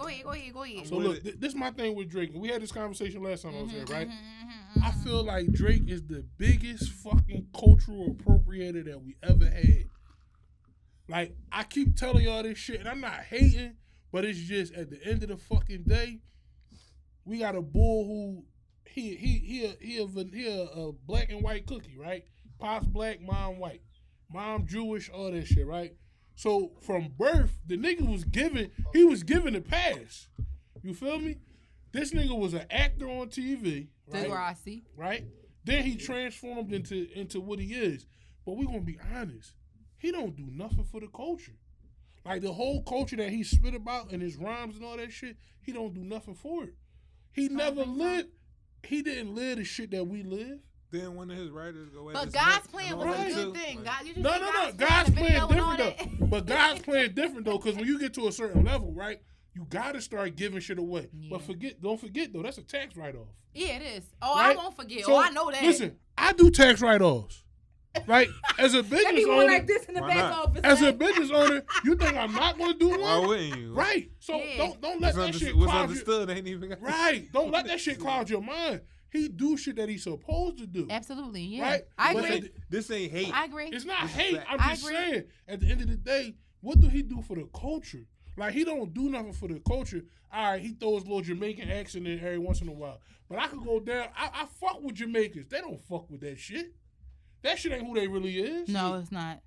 So look, this is my thing with Drake. We had this conversation last time I was here, right? Mm-hmm. I feel like Drake is the biggest fucking cultural appropriator that we ever had. Like, I keep telling y'all this shit, and I'm not hating, but it's just at the end of the fucking day, we got a bull who he a black and white cookie, right? Pop's black, mom white, mom Jewish, all that shit, right? So from birth, the nigga was given a pass. You feel me? This nigga was an actor on TV, right? Degrassi. Right? Then he transformed into what he is. But we gonna be honest, he don't do nothing for the culture. Like the whole culture that he spit about and his rhymes and all that shit, he don't do nothing for it. He never lived. He didn't live the shit that we live. Then one of his writers go. But God's plan was a good thing. God, you just No. say God's playing video and different all though. But God's playing different though, because when you get to a certain level, right, you gotta start giving shit away. Yeah. But don't forget though, that's a tax write-off. Yeah, it is. Oh, Right? I won't forget. So, I know that. Listen, I do tax write-offs. Right? As a business Everyone owner, like this in the Why back not? office. as a like- business owner, you think I'm not gonna do Why one? wouldn't you? Right. So Yeah. don't let that shit What's cloud you. understood ain't even. Right. Don't let that shit cloud your mind. he do shit that he's supposed to do. Absolutely, yeah. Right? I But agree. This ain't hate. I agree. It's not It's hate. fact. I'm I just agree. saying, at the end of the day, what do he do for the culture? Like, he don't do nothing for the culture. All right, he throws a little Jamaican accent in every once in a while. But I could go down. I fuck with Jamaicans. They don't fuck with that shit. That shit ain't who they really is. No, it's not.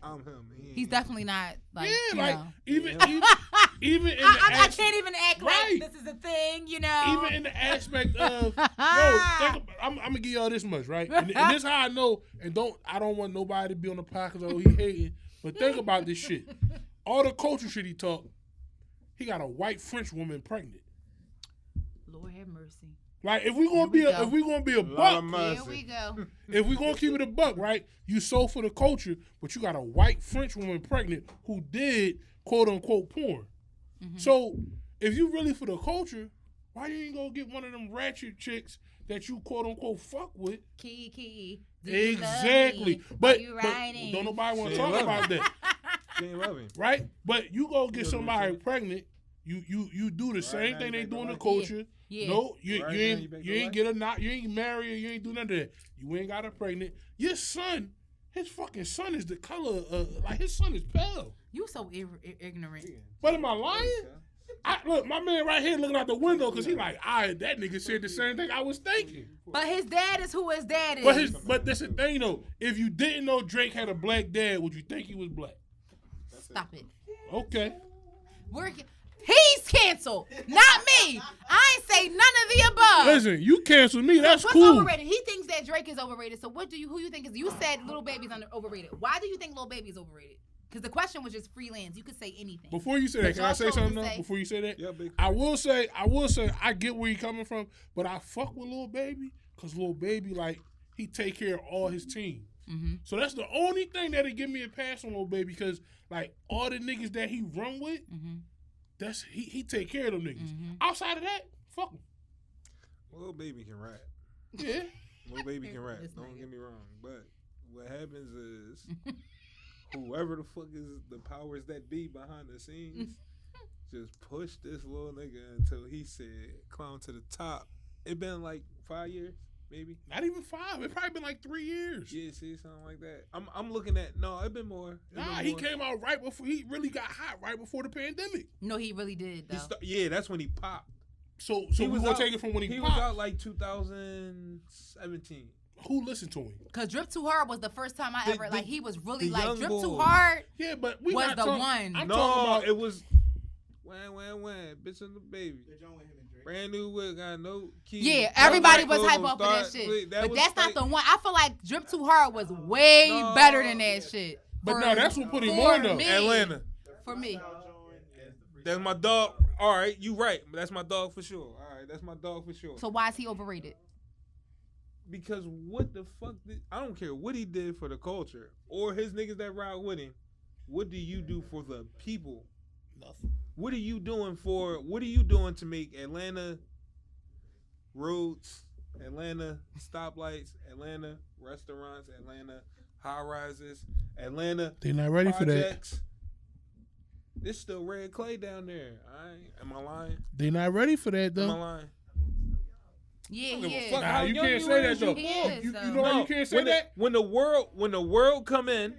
I'm him. He's definitely not like. Yeah, you like, know. even in the I can't even act Right. like this is a thing, you know. even in the aspect of I'm gonna give y'all this much, right? And this is how I know. And I don't want nobody to be on the podcast. Oh, he hating. But think about this shit. All the culture shit he talk. He got a white French woman pregnant. Lord have mercy. Like, if we gonna be a buck, Here we go. if we gonna keep it a buck, right? You sold for the culture, but you got a white French woman pregnant who did quote unquote porn. Mm-hmm. So if you really for the culture, why you ain't gonna get one of them ratchet chicks that you quote unquote fuck with? Key. Do you love Exactly. me? But Are you riding? don't nobody want to She talk love about that, She ain't loving. right? But you go get You know what I'm somebody saying? pregnant. You do the same now thing you they back do to in the life. culture. Yeah. No, you Right now ain't you back to you ain't life. get a knot, you ain't married, you ain't do none of that. You ain't got her pregnant. Your son, his fucking son is the color like his son is pale. You so ignorant. But am I lying? Look, my man right here looking out the window because he like, that nigga said the same thing I was thinking. But his dad is who his dad is. But that's the thing though. If you didn't know Drake had a black dad, would you think he was black? Stop it. Okay. He's canceled, not me. I ain't say none of the above. Listen, you canceled me. That's What's cool. overrated? He thinks that Drake is overrated. So who you think is? You said Lil Baby's overrated. Why do you think Lil Baby is overrated? Because the question was just freelance. You could say anything. Before you say that, can I say something though? Before you say that, Yeah, big. I will say, I get where you coming from, but I fuck with Lil Baby because Lil Baby, like, he take care of all his team. Mm-hmm. So that's the only thing that'll give me a pass on Lil Baby because, like, all the niggas that he run with, that's he take care of them niggas. Outside of that, fuck him. Little baby can rap. Yeah. Little baby can rap. This Don't nigga. get me wrong. But what happens is whoever the fuck is the powers that be behind the scenes just push this little nigga until he said climb to the top. It been like 5 years, maybe. Not even 5. It probably been like 3 years. Yeah, see, something like that. I'm looking at it been more. It been Nah, more. he came out right before, he really got hot right before the pandemic. No, he really did though. Yeah, that's when he popped. So He we was gonna out- take it from when he was popped. out like 2017. Who listened to him? Cause Drip Too Hard was the first time I ever he was really the like young Drip Too boys. Hard. Yeah, but we Was not the talking, one. I'm No, talking about it was wham, bitch and the baby. Brand new whip, got no keys. Yeah, No everybody light was bulb, hype off of that start, shit. that But was that's not fake. the one. I feel like Drip Too Hard was way No. better than that shit. But For- no, that's what put him for on though. me. Atlanta. For me. That's my dog. All right, you right. That's my dog for sure. All right, that's my dog for sure. So why is he overrated? Because what the fuck I don't care what he did for the culture or his niggas that ride with him. What do you do for the people? Nothing. What are you doing to make Atlanta roads, Atlanta stoplights, Atlanta restaurants, Atlanta high rises, Atlanta They're not ready for that. projects? There's still red clay down there. Am I lying? They're not ready for that Am I though. lying? Yeah, Don't give he a is. fuck Nah, how you young can't you say is, that though. He is, You though. know why you can't say that? When the world come in,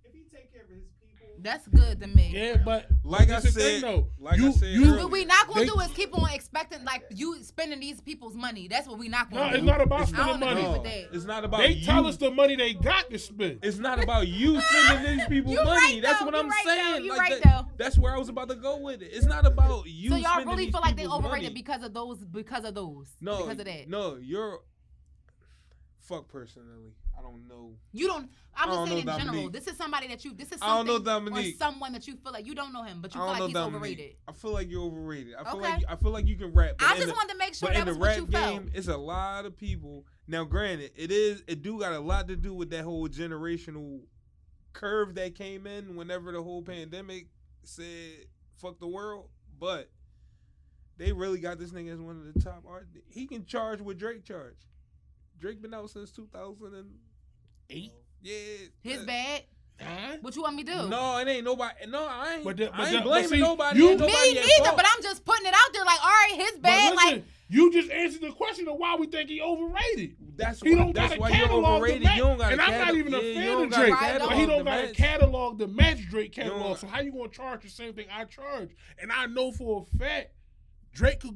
If he take care of his people, That's good to me. Yeah, but like I that's the said, thing, though. like You- I said, you- What earlier, we not gonna They- do is keep on expecting like you spending these people's money. That's what we not no, gonna do. it's not about I spending don't agree money. with that. it's not about They you. tell us the money they got to spend. It's not about you spending these people's You money. right, That's though. what You I'm right, saying. though. You Like right, that- though. That's where I was about to go with it. It's not about you. So y'all spending really these feel like they people's overrated money. because of those? No, Because of that. No, you're fuck personally. I don't know. You don't. I'm I just don't saying in know general. Dominique. This is somebody that you. This is I don't know something or Dominique. someone that you feel like you don't know him, but you I feel don't like know he's Dominique. overrated. I feel like you're overrated. I feel Okay. like you can rap. But I in just the- wanted to make sure But that in the was what rap you felt. game, it's a lot of people. Now, granted, it do got a lot to do with that whole generational curve that came in whenever the whole pandemic said "fuck the world," but they really got this nigga as one of the top artists. He can charge what Drake charged. Drake been out since 2008. Yeah, His bad. Huh? What you want me to do? No, it ain't nobody. No, I ain't. I ain't but blaming see, nobody. you- Ain't Me nobody at neither, fault. but I'm just putting it out there. Like, all right, his But bad. listen, Like, you just answered the question of why we think he overrated. That's He don't that's got a why you're catalog overrated. to match. You don't got And I'm not even a fan of Drake, but he don't got a catalog to match Drake catalog. So how you gonna charge the same thing I charge? And I know for a fact Drake could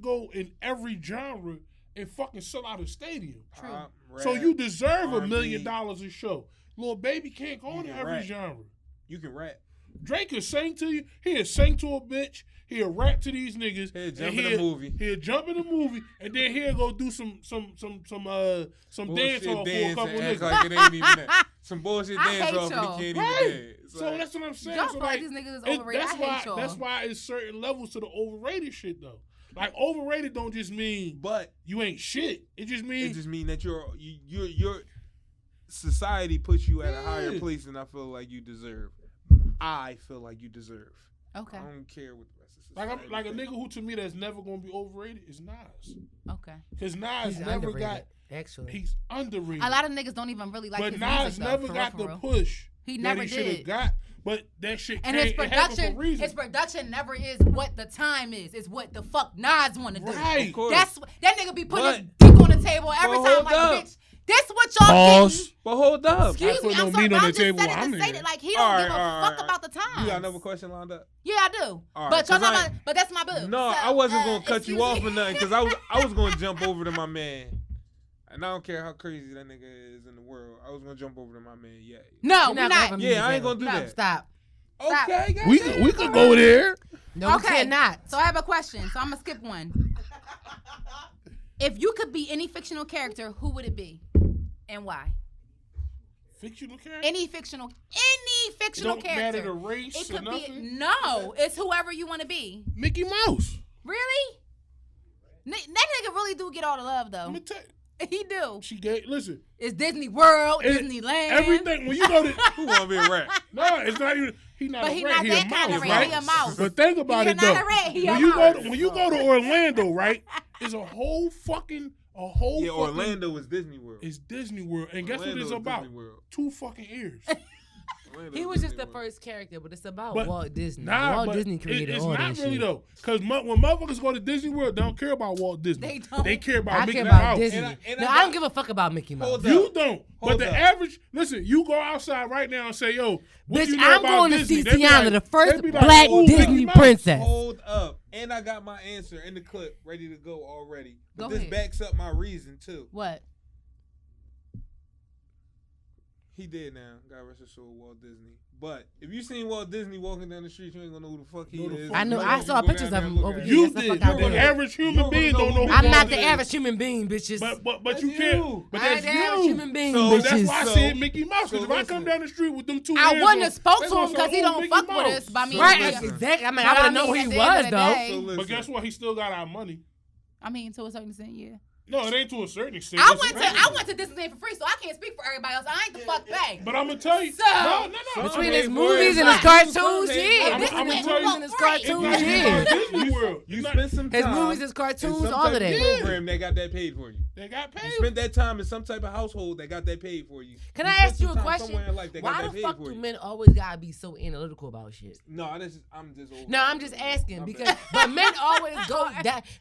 go in every genre and fucking sell out a stadium. True. So you deserve R&B. $1 million a show. Lil Baby can't go You into can every rap. genre. You can rap. Drake can sing to you. He'll sing to a bitch. He'll rap to these niggas. He'll and jump in a movie. He'll jump in a movie, and then he'll go do some dance Bullshit hall for a dance couple and act niggas. like it ain't even that. Some bullshit I dance hate off, y'all. and he can't Right. even dance. So that's what I'm saying. y'all So feel like, like these niggas is it- overrated. I hate y'all. that's why it's certain levels to the overrated shit though. Like overrated don't just mean But you ain't shit. It just it means just mean that your society puts you at a higher Yeah. place than I feel like you deserve. I feel like you deserve. Okay. I don't care what the rest of like society I'm like a thinks. nigga who to me that's never gonna be overrated is Nas. Okay. Cause Nas He's never underrated, got. actually. He's underrated. A lot of niggas don't even really like but his Nas music, though, never for got real, the for real. push He that never he should have did. got. But that shit And came, his it happened for a production, reason. his production never is what the time is. It's what the fuck Nas want to do. Right. Of course. That's that nigga be putting his But- dick on the table every but time. hold Like, up. bitch, this what y'all Pause. getting. But hold up. Excuse I put me, no I'm sorry, meat but on I'm the just table saying while it I'm to say here. that like he don't give a fuck about the time. You got another question lined up? Yeah, I do. All right, But y'all 'cause talking about, but that's my boo. No, So, I wasn't gonna cut you excuse off me. or nothing because I was gonna jump over to my man, and I don't care how crazy that nigga is in the world. I was gonna jump over to my man. Yeah. No, You're we're gonna not. have a Yeah, I meeting. ain't gonna do No, that. Stop. Stop. Okay, we could go there. No, Okay. we cannot. So I have a question. So I'm gonna skip one. If you could be any fictional character, who would it be, and why? Fictional character. Any fictional Don't matter character. the race It or could be nothing. no. It's whoever you want to be. Mickey Mouse. Really? That nigga really do get all the love Let though. me tell you, He do. she gave. Listen, It's Disney World, It- Disneyland. everything when you go to. Who wanna be a rat? No, it's not even. He not But a he rat. not He that a kind mouse, of rat. right? He a mouse. But think about He it not though. a rat. He a When you mouse. go to Orlando, right? It's a whole fucking Yeah, Orlando is Disney World. It's Disney World, and guess what Orlando it's is about? Disney World. 2 fucking ears. Orlando He is was just Disney the World. first character, but it's about But Walt Disney. Nah, Walt but Disney created it's all not that really shit. though, because when motherfuckers go to Disney World, they don't care about Walt Disney. They don't. They care about I Mickey care about Mouse. Disney. And No, I I got- don't give a fuck about Mickey Mouse. Hold You up. don't. But Hold the up. average, listen, you go outside right now and say, yo, what Bitch, you know I'm about going to Disney? see They be Tiana, like- the first they be like, black "Ooh, Disney Mickey Mouse." princess. Hold up. And I got my answer in the clip ready to go already. But Go this ahead. backs up my reason too. What? He did now. God rest his soul, Walt Disney. But if you seen Walt Disney walking down the street, you ain't gonna know who the fuck he Know the is. fuck I know. You I go saw Go pictures down of there him and over look here. You That's the did. fuck I The did. average human You being don't don't know know. who I'm Walt not the Disney. average human being, bitches. But That's you you. can't. But I ain't that's the average you. human being, So But that's bitches. why I So- said Mickey Mouse. Because so if I listen. come down the street with them 2 I ears wouldn't on, have spoke they to gonna him say, because he "Oh, don't Mickey fuck with Mouse." us. But I mean, So Right, listen. exactly. I mean, But I I would know who mean, he at the end was, of the though. day- So But listen. guess what? He still got our money. I mean, to a certain extent, yeah. No, it ain't to a certain extent. I That's went the to Disneyland for free, so I can't speak for everybody else. I ain't the fuck thing. But I'm gonna tell you. So- no. Between Hey, his boy, movies and it's his not- cartoons, Hey, yeah. I'm This gonna is tell you- and his It's cartoons, It's not yeah. Disney World. You It's not- spend some time. His movies, his in cartoons, some all type of that. Yeah. program that got that paid for you. They got paid. You spent that time in some type of household that got that paid for you. Can You I spent ask you some a time question? somewhere in life that got Why that the paid fuck for do you. men always gotta be so analytical about shit? No, I'm just over. No, I'm just asking My because, bad. but men always go.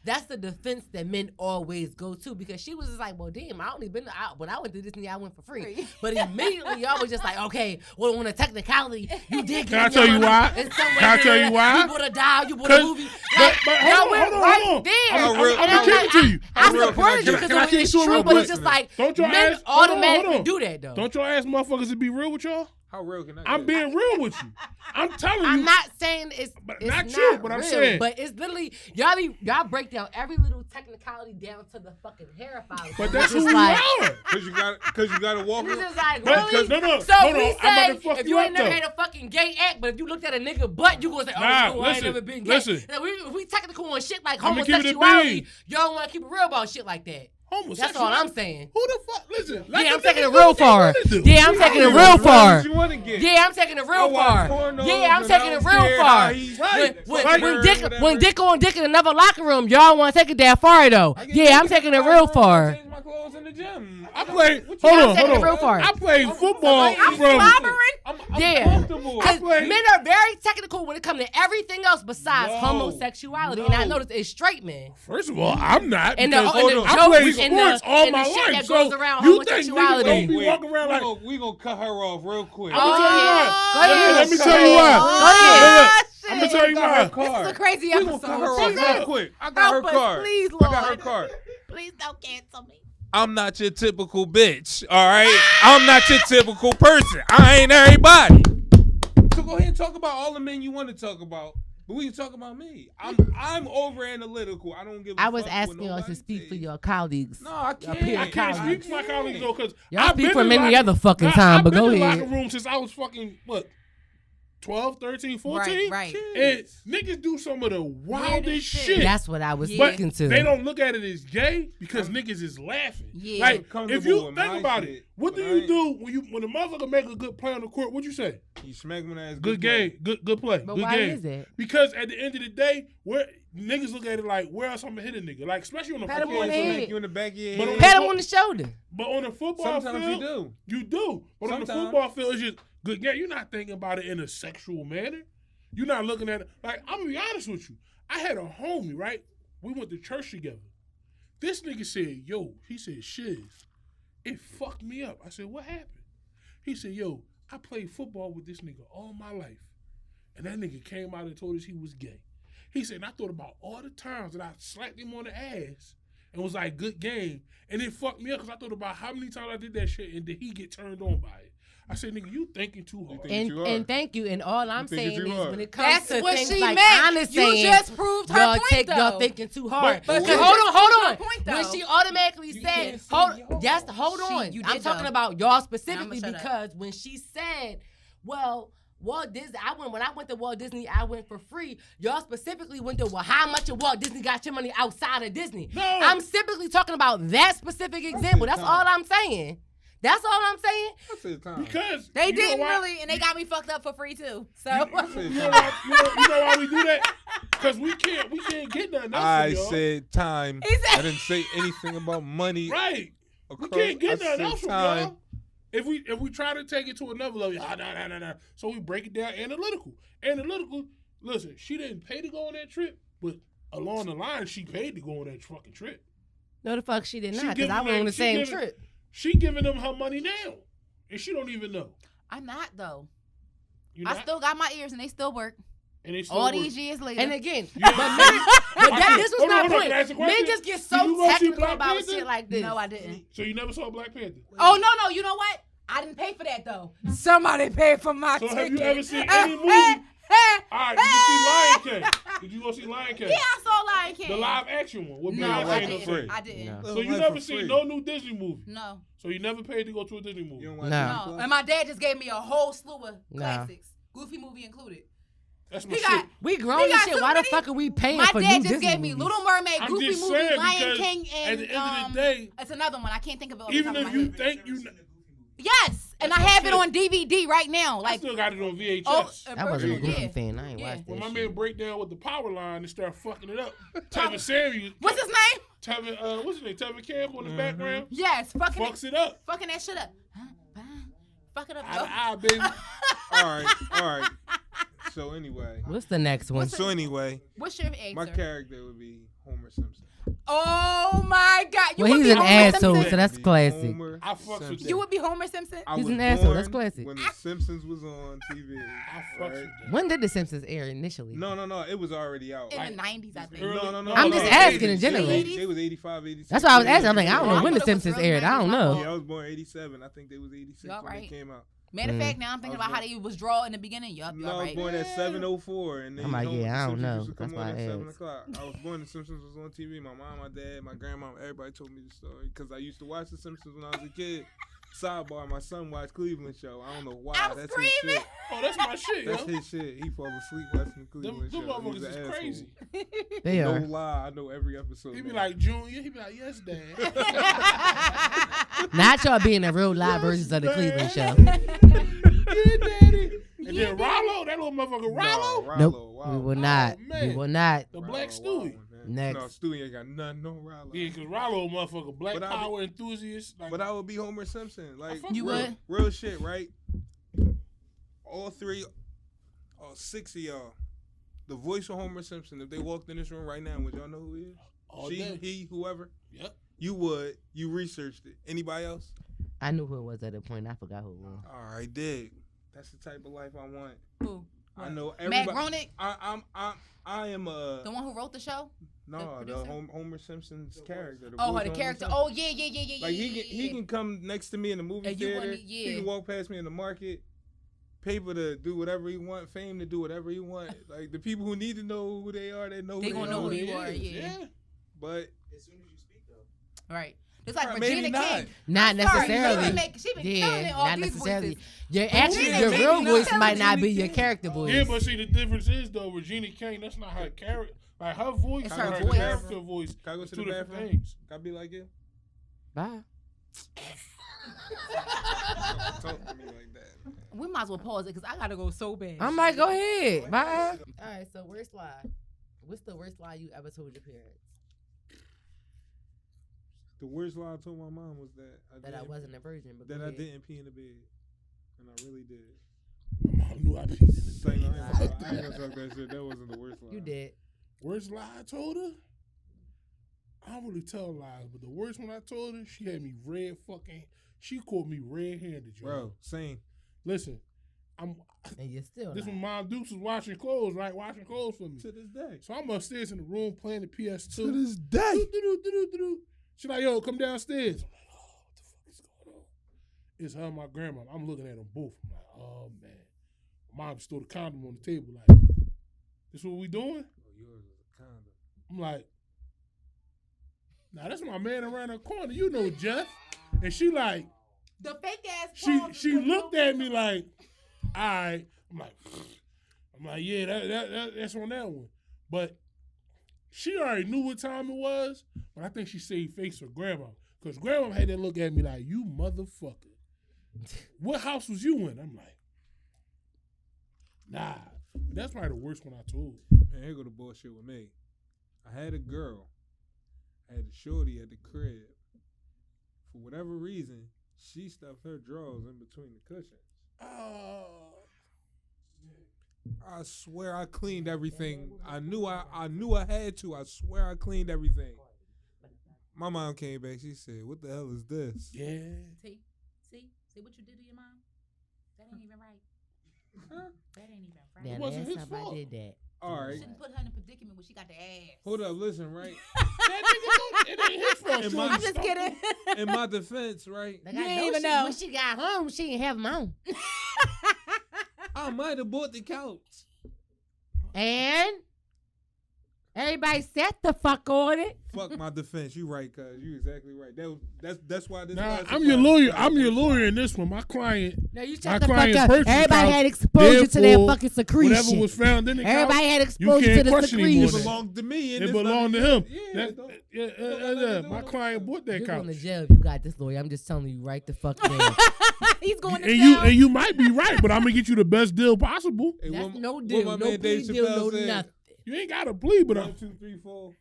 That's the defense that men always go to because she was just like, well, damn, I only been out when I went to Disney, I went for free. But immediately y'all was just like, okay, well, on a technicality, you did. Can I tell you why? In some way, Can I tell you why? You bought a doll, you bought a movie. But Like, hold y'all on, went hold on, right hold on. there. I'm And real- I'm I'm giving like, it to you. I I'm real- supported you can I because Can I it's keep it true, real but quick? it's just like Don't y'all men ask- hold on, automatically hold on. do that though. Don't y'all ask motherfuckers to be real with y'all? How real can I I'm get? being real with you. I'm telling you. I'm not saying it's But it's not you, but I'm real, saying- but it's literally y'all break down every little technicality down to the fucking hair follicle. But that's It's who just we like, are. Cause you gotta walk. it's just like But- really. no, So hold we on, I'm about to say fuck if you you ain't up, never though. had a fucking gay act, but if you looked at a nigga butt, you gonna say, oh, Nah, no, I ain't listen, never been gay. listen. Now, we technical on shit like I'ma keep it a homosexuality. bean. Y'all want to keep it real about shit like that. That's all I'm saying. Who the fuck? Listen. let Yeah, the I'm taking niggas it do real what they far. wanna do. Yeah, I'm taking it As real far far. as you wanna get. Yeah, I'm taking it I real watch far. pornos Yeah, I'm and taking I it don't real care far. how he's When dick on dick in another locker room, y'all want to take it that far though. Yeah, I'm taking it real far. my clothes in the gym. I played. What Hold you- on, taking hold the real on. part. I played football I'm from. slobbering. I'm Yeah. comfortable. Because played- men are very technical when it comes to everything else besides No. homosexuality. And I No. noticed it's straight men. First of all, I'm not. And the, because and the hold on. I jokes played and sports the, all and my the shit life. that So goes around you think niggas homosexuality. don't be walking around like. we gonna cut her off real quick. I'm gonna tell you why. Go ahead. Let me tell you why. Go ahead. I'm gonna tell you Got her why. card. This is a crazy We gonna cut her episode. off real quick. I got her Help us, card. please, I got her Lord. card. Please don't cancel me. I'm not your typical bitch, all right? I'm not your typical person. I ain't everybody. So go ahead and talk about all the men you want to talk about, but we can talk about me. I'm over analytical. I don't give a I was fuck asking what y'all to nobody speak for says. your colleagues. No, I Your can't. peer I can't colleagues. speak for my colleagues though, because Y'all speak for many other fucking time, but go I've been in ahead. the locker room since I was fucking, what, 12, 13, 14? Right. And niggas do some of the wildest shit. That's what I was Yeah. speaking to. They don't look at it as gay because niggas is laughing. Yeah. Like, if Comfortable you with think my about shit, it, what do but I you ain't- do when the motherfucker make a good play on the court? What you say? You smack me as Good game, good play, But good why game. is it? Because at the end of the day, where niggas look at it like, where else I'm gonna hit a nigga? Like, especially on the Pat him football on the field. head. Smack you in the back of your But head. on Pat him on the shoulder. But on the football Sometimes field, you do. you do. But on the Sometimes. football field, it's just good game. You're not thinking about it in a sexual manner. You're not looking at it like, I'm gonna be honest with you. I had a homie, right? We went to church together. This nigga said, yo, he said, Shiz, it fucked me up. I said, what happened? He said, yo, I played football with this nigga all my life. And that nigga came out and told us he was gay. He said, and I thought about all the times that I slapped him on the ass and was like, good game. And it fucked me up because I thought about how many times I did that shit and did he get turned on by it. I said, nigga, you thinking too hard. think And you are. and thank you. And all I'm think saying you is are. when it comes That's to what things she like meant. honest You saying, just proved her y'all point, though. y'all thinking too hard. But Because you hold just on, hold proved on. her point, When though. she automatically You said, can't say hold y'all. on. You I'm did, talking though. about y'all specifically shut up. because when she said, well, Walt Disney, when I went to Walt Disney, I went for free. Y'all specifically went to, well, how much of Walt Disney got your money outside of Disney? No. I'm simply talking about that specific example. That's all I'm saying. That's all I'm saying. That's it, time. Because They you know didn't why? really, and they got me fucked up for free too. So That's it, You know time. why, you know why we do that? Because we can't get nothing else I from y'all. said time. He said- I didn't say anything about money. Right. We Across- can't get I nothing said else from time. y'all. If we try to take it to another level, nah. So we break it down analytical. Listen, she didn't pay to go on that trip, but along the line, she paid to go on that fucking trip. No, the fuck she did She not, because I giving went on the she same giving- trip. She giving them her money now, and she don't even know. I'm not though. You I not? still got my ears and they still work. And they still All work. these years later. And again, Yeah. but this was Hold on, my hold on, point. can I ask a Men question? just get Did so you go see technical Black about Panther? shit like this. No, I didn't. So you never saw Black Panther? Oh no, you know what? I didn't pay for that though. Somebody paid for my So ticket. have you ever seen any movie? All right, did you see Lion King? Did you go see Lion King? Yeah, I saw Lion King. The live action one. With No, Lion I King Beyonce. for didn't. free. I didn't. No. So you Life never for seen free. no new Disney movie. No. So you never paid to go to a Disney movie. You don't watch No. Disney No. Plus? And my dad just gave me a whole slew of No. classics. Goofy movie included. That's my He shit. got We grown We and got shit. too Why the many- fuck are we paying My for dad new just Disney gave me movies? Little Mermaid, I'm Goofy just movie, saying Lion because King, at and the end of the day, it's another one. I can't think of it. Off even the top if of my you head. think you, Yes, and I That's my have it shit. on DVD right now. I Like, still got it on VHS. I wasn't a yeah. Goofy fan. I ain't Yeah. watched When that my shit. man break down with the power line and start fucking it up, Tevin Samuel, What's his name? Tevin, what's his name? Tevin Campbell in the background Yes, fucks it up. fucking that shit up. Fuck it up, Eye yo. to eye, baby. All right. So anyway, What's the next one? so anyway, What's your answer? my character would be Homer Simpson. Oh my God! You Well, would he's be an Homer asshole, Simpson? so that's Be classic. Homer I fucks with Simpson. that. You would be Homer Simpson. I He's was an asshole, that's born classic. When The Simpsons was on TV. I fucks right? with that. When did The Simpsons air initially? No, it was already out. In Like, the 90s, I think. early- No. I'm just asking in general. They was 85, 86. That's why I was asking. I'm like, I don't know I when The thought it was Simpsons early aired. I don't 90s, know. Yeah, I was born 87. I think they was 86 Y'all when right. they came out. Matter of fact, now I'm thinking I was about how they was draw in the beginning. Yup, No, y'all I was right. born at 7:04, and I'm like, you know, yeah, I The don't Simpsons know. used to come That's why on I at 7 asked. o'clock. I was born. The Simpsons was on TV. My mom, my dad, my grandma, everybody told me the story because I used to watch The Simpsons when I was a kid. Sidebar: my son watched Cleveland show. I don't know why. I'm That's screaming. his shit. Oh, that's my shit, yo. That's his shit. He fall asleep watching the Them, Cleveland them show. motherfuckers He's is an crazy. They asshole. are. No lie, I know every episode. He be now. like, Junior. He be like, yes, Dad. Not y'all being the real live versions of the Cleveland show. Yeah, Daddy. And then Rollo, that little motherfucker, Rollo. No, Nope. Rollo, We will wow. not. man. We will not. The Black Rollo, Stewie. wow, man. Next. No, Stewie ain't got nothing on Rollo. Yeah, because Rollo, motherfucker, black But I power enthusiast. Like, But I would be Homer Simpson. Like, You real shit, right? All six of y'all, the voice of Homer Simpson, if they walked in this room right now, would y'all know who he is? all She, day. he, whoever? Yep. You would. You researched it. Anybody else? I knew who it was at that point. I forgot who it was. All right, dig. That's the type of life I want. Who? I know Matt everybody. Groening? I am a. The one who wrote the show? No, the the producer? Homer Simpson's character. Oh, voice the of Homer character. Simpson. Oh, yeah. Like he can come next to me in the movie And you theater. wanna- He can yeah. walk past me in the market. Paper to do whatever he want. Fame to do whatever he want. Like the people who need to know who they are, they know. They who gonna know who you are, is, yeah. But As soon as you speak, though. Right. It's like Right, Regina maybe not. King. Not I'm sorry, necessarily. She been killing it, all not these necessarily. voices. Your Regina your King real is voice not might not be Regina your King. character voice. Yeah, but see, the difference is, though, Regina King, that's not her character. Like, her voice It's and her her voice. character voice can I go is to two the different bathroom? things. Can I be like you? Bye. Talk to me like that. We might as well pause it because I gotta go so bad. I'm like, go ahead. Bye. All right, so worst lie. What's the worst lie you ever told your parents? The worst lie I told my mom was that That I didn't- wasn't a virgin, but that go I ahead. didn't pee in the bed, and I really did. I knew I peed in the Say, no, I bed. ain't gonna talk that shit. That wasn't the worst lie. You did. Worst lie I told her? I don't really tell lies, but the worst one I told her, she had me she caught me red-handed, yo. Bro, same. Listen, And you're still this not. when Mom Dukes was washing clothes, right? Washing clothes for me. To this day. So I'm upstairs in the room playing the PS2. To this day. Do-do-do-do-do-do. She like, yo, come downstairs. I'm like, oh, what the fuck is going on? It's her and my grandma. I'm looking at them both. I'm like, oh, man. Mom just threw the condom on the table like, this what we doing? Oh, yours was a condom. I'm like, nah, that's my man around the corner. You know Jeff. And she like, The fake ass. she looked at me like, all right. I'm like, yeah, that's on that one. But she already knew what time it was, but I think she saved face for grandma. Because grandma had that look at me like, you motherfucker. What house was you in? I'm like, nah. That's probably the worst one I told. Man, here go the bullshit with me. I had a girl. I had a shorty at the crib. For whatever reason, she stuffed her drawers in between the cushions. I swear I cleaned everything. I knew I had to. I swear I cleaned everything. My mom came back. She said, "What the hell is this?" Yeah. See what you did to your mom? That ain't even right. That ain't even right. Now, wasn't last his time fault. I did that. All You right. shouldn't put her in a predicament when she got the ass. Hold up. Listen, right. That nigga, it ain't his fault. In Shorty my- I'm just stuffed kidding. him. In my defense, right, Like, You I ain't know even she, know. when she got home, she didn't have them on. I might have bought the couch. And everybody sat the fuck on it. Fuck my defense. You right, cuz. You exactly right. That's why this. Nah, last I'm your surprise- lawyer. I'm your lawyer in this one. My client, No, you My shut the fuck client up. purchased Everybody the had couch. exposure to their Therefore, fucking secretion. whatever was found in the Everybody couch, had you exposure can't to the question him It on secretion. that. belonged to me. And It it's belonged to nothing- him. Yeah, That- don't- yeah, don't got nothing to do my with client it. bought that You're couch. going to jail if you got this lawyer. I'm just telling you right the fuck now. He's going to And jail. you might be right, but I'm gonna get you the best deal possible. Hey, That's what- no what deal. my No man plea Dave deal, Chappelle no said, nothing. You ain't got to plead, but 1, 2, 3, 4.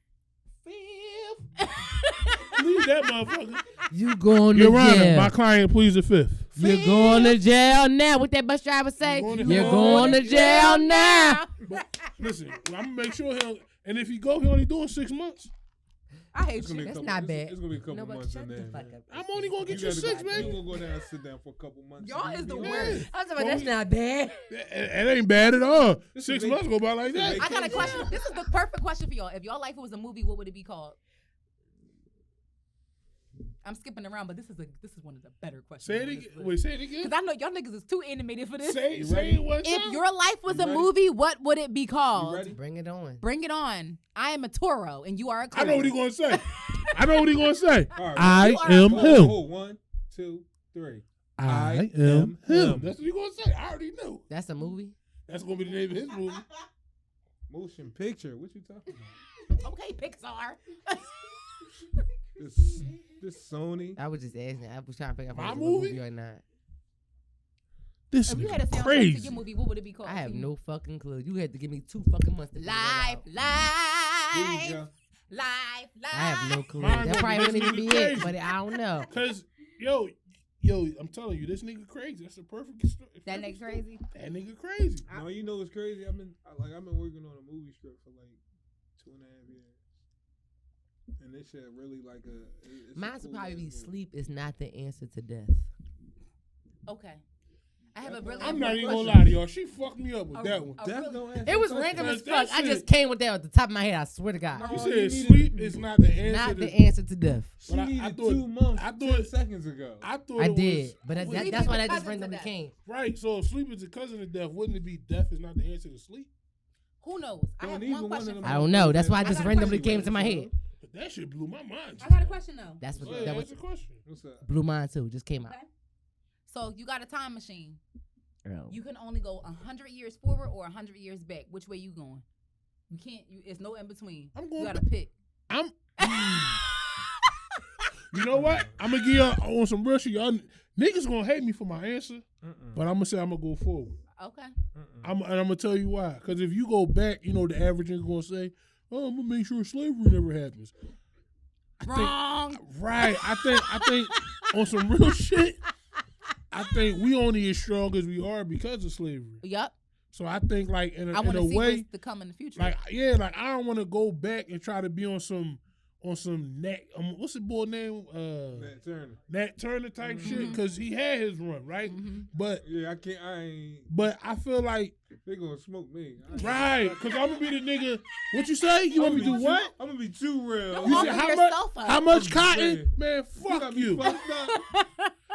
plead that motherfucker. You going to Your Honor, jail. my client pleads the fifth. You're going to jail now. What that bus driver say? You're You're going to going to jail now. But listen, I'm gonna make sure he'll. And if he go, he only doing 6 months. I hate It's gonna you. be a That's couple- not it's- bad. It's gonna be a couple No, but months shut in the there. fuck man. up. I'm only gonna get you 6, You baby. gonna go down and sit down for a couple months. Y'all is the Yeah. worst. I was like, that's not bad. It ain't bad at all. This 6 is months go by like this that. is I got a question. This is the perfect question for y'all. If y'all life was a movie, what would it be called? I'm skipping around, but this is one of the better questions. Say it again. Wait, say it again. Because I know y'all niggas is too animated for this. Say ready? it one If time. your life was You a ready? movie, what would it be You called? ready? Bring it on. Bring it on. I am a Toro and you are a I know what he Cobra. gonna say. I know what he gonna say. All right. I You are am a- him. 1, 2, 3. I am him. That's what he gonna say. I already knew. That's a movie? That's gonna be the name of his movie. Motion picture. What you talking about? Okay, Pixar. This Sony. I was just asking. I was trying to figure out if My it was a movie movie? or not. This If you had a nigga soundtrack to crazy. your movie, what would it be called? I have no fucking clue. You had to give me 2 fucking months to figure Life, that out. There you life. go. Life. I have no clue. Mine That probably this wouldn't even nigga be it, crazy. but I don't know. Cause yo, I'm telling you, this nigga crazy. That's the perfect story. That nigga crazy. That nigga crazy. No, you know what's crazy? I've been working on a movie script for like 2.5 years, and this shit really like a. Mine would probably be sleep is not the answer to death. Okay. I have a really. I'm not even gonna question. lie to y'all. She fucked me up with that one. Death really- don't answer It was the question. random as That fuck. I shit- just came with that at the top of my head. I swear to God. No, You you said needed- sleep is not the answer. Not to the answer to death. She But I needed thought- 2 months. I thought- 10 seconds ago. I thought I it did, was, but Sleep that's is why the that just cousin randomly to came. right. So if sleep is a cousin of death, wouldn't it be death is not the answer to sleep? Who knows? I Don't have even one one of question. them for I you. don't know. That's why I I just got a randomly question. came to my head. But that shit blew my mind. I got a question though. That's what Go ahead, that ask was a question. What's up? blew mine too. Just came out. Okay. So you got a time machine. Oh. You can only go 100 years forward or 100 years back. Which way you going? You can't. It's no in between. I'm You going. gotta pick. I'm. You know what? I'm gonna give y'all on some real shit. Y'all niggas gonna hate me for my answer, but I'm gonna say I'm gonna go forward. Okay. And I'm gonna tell you why. Because if you go back, you know the average nigga gonna say, "Oh, I'm gonna make sure slavery never happens." Wrong. Right. I think on some real shit. I think we only as strong as we are because of slavery. Yup. So I think like in I want a to see way, what's to come in the future. like like I don't want to go back and try to be on some Nat. What's the boy name? Matt Turner. Nat Turner type shit because he had his run right, but Yeah, I ain't. but I feel like They gonna smoke me. right because I'm gonna be the nigga. What you say? You want me to do what? I'm gonna be too real. Don't You offer said how yourself much? up. How much I'm cotton? saying. Man, got fuck me you. fucked up.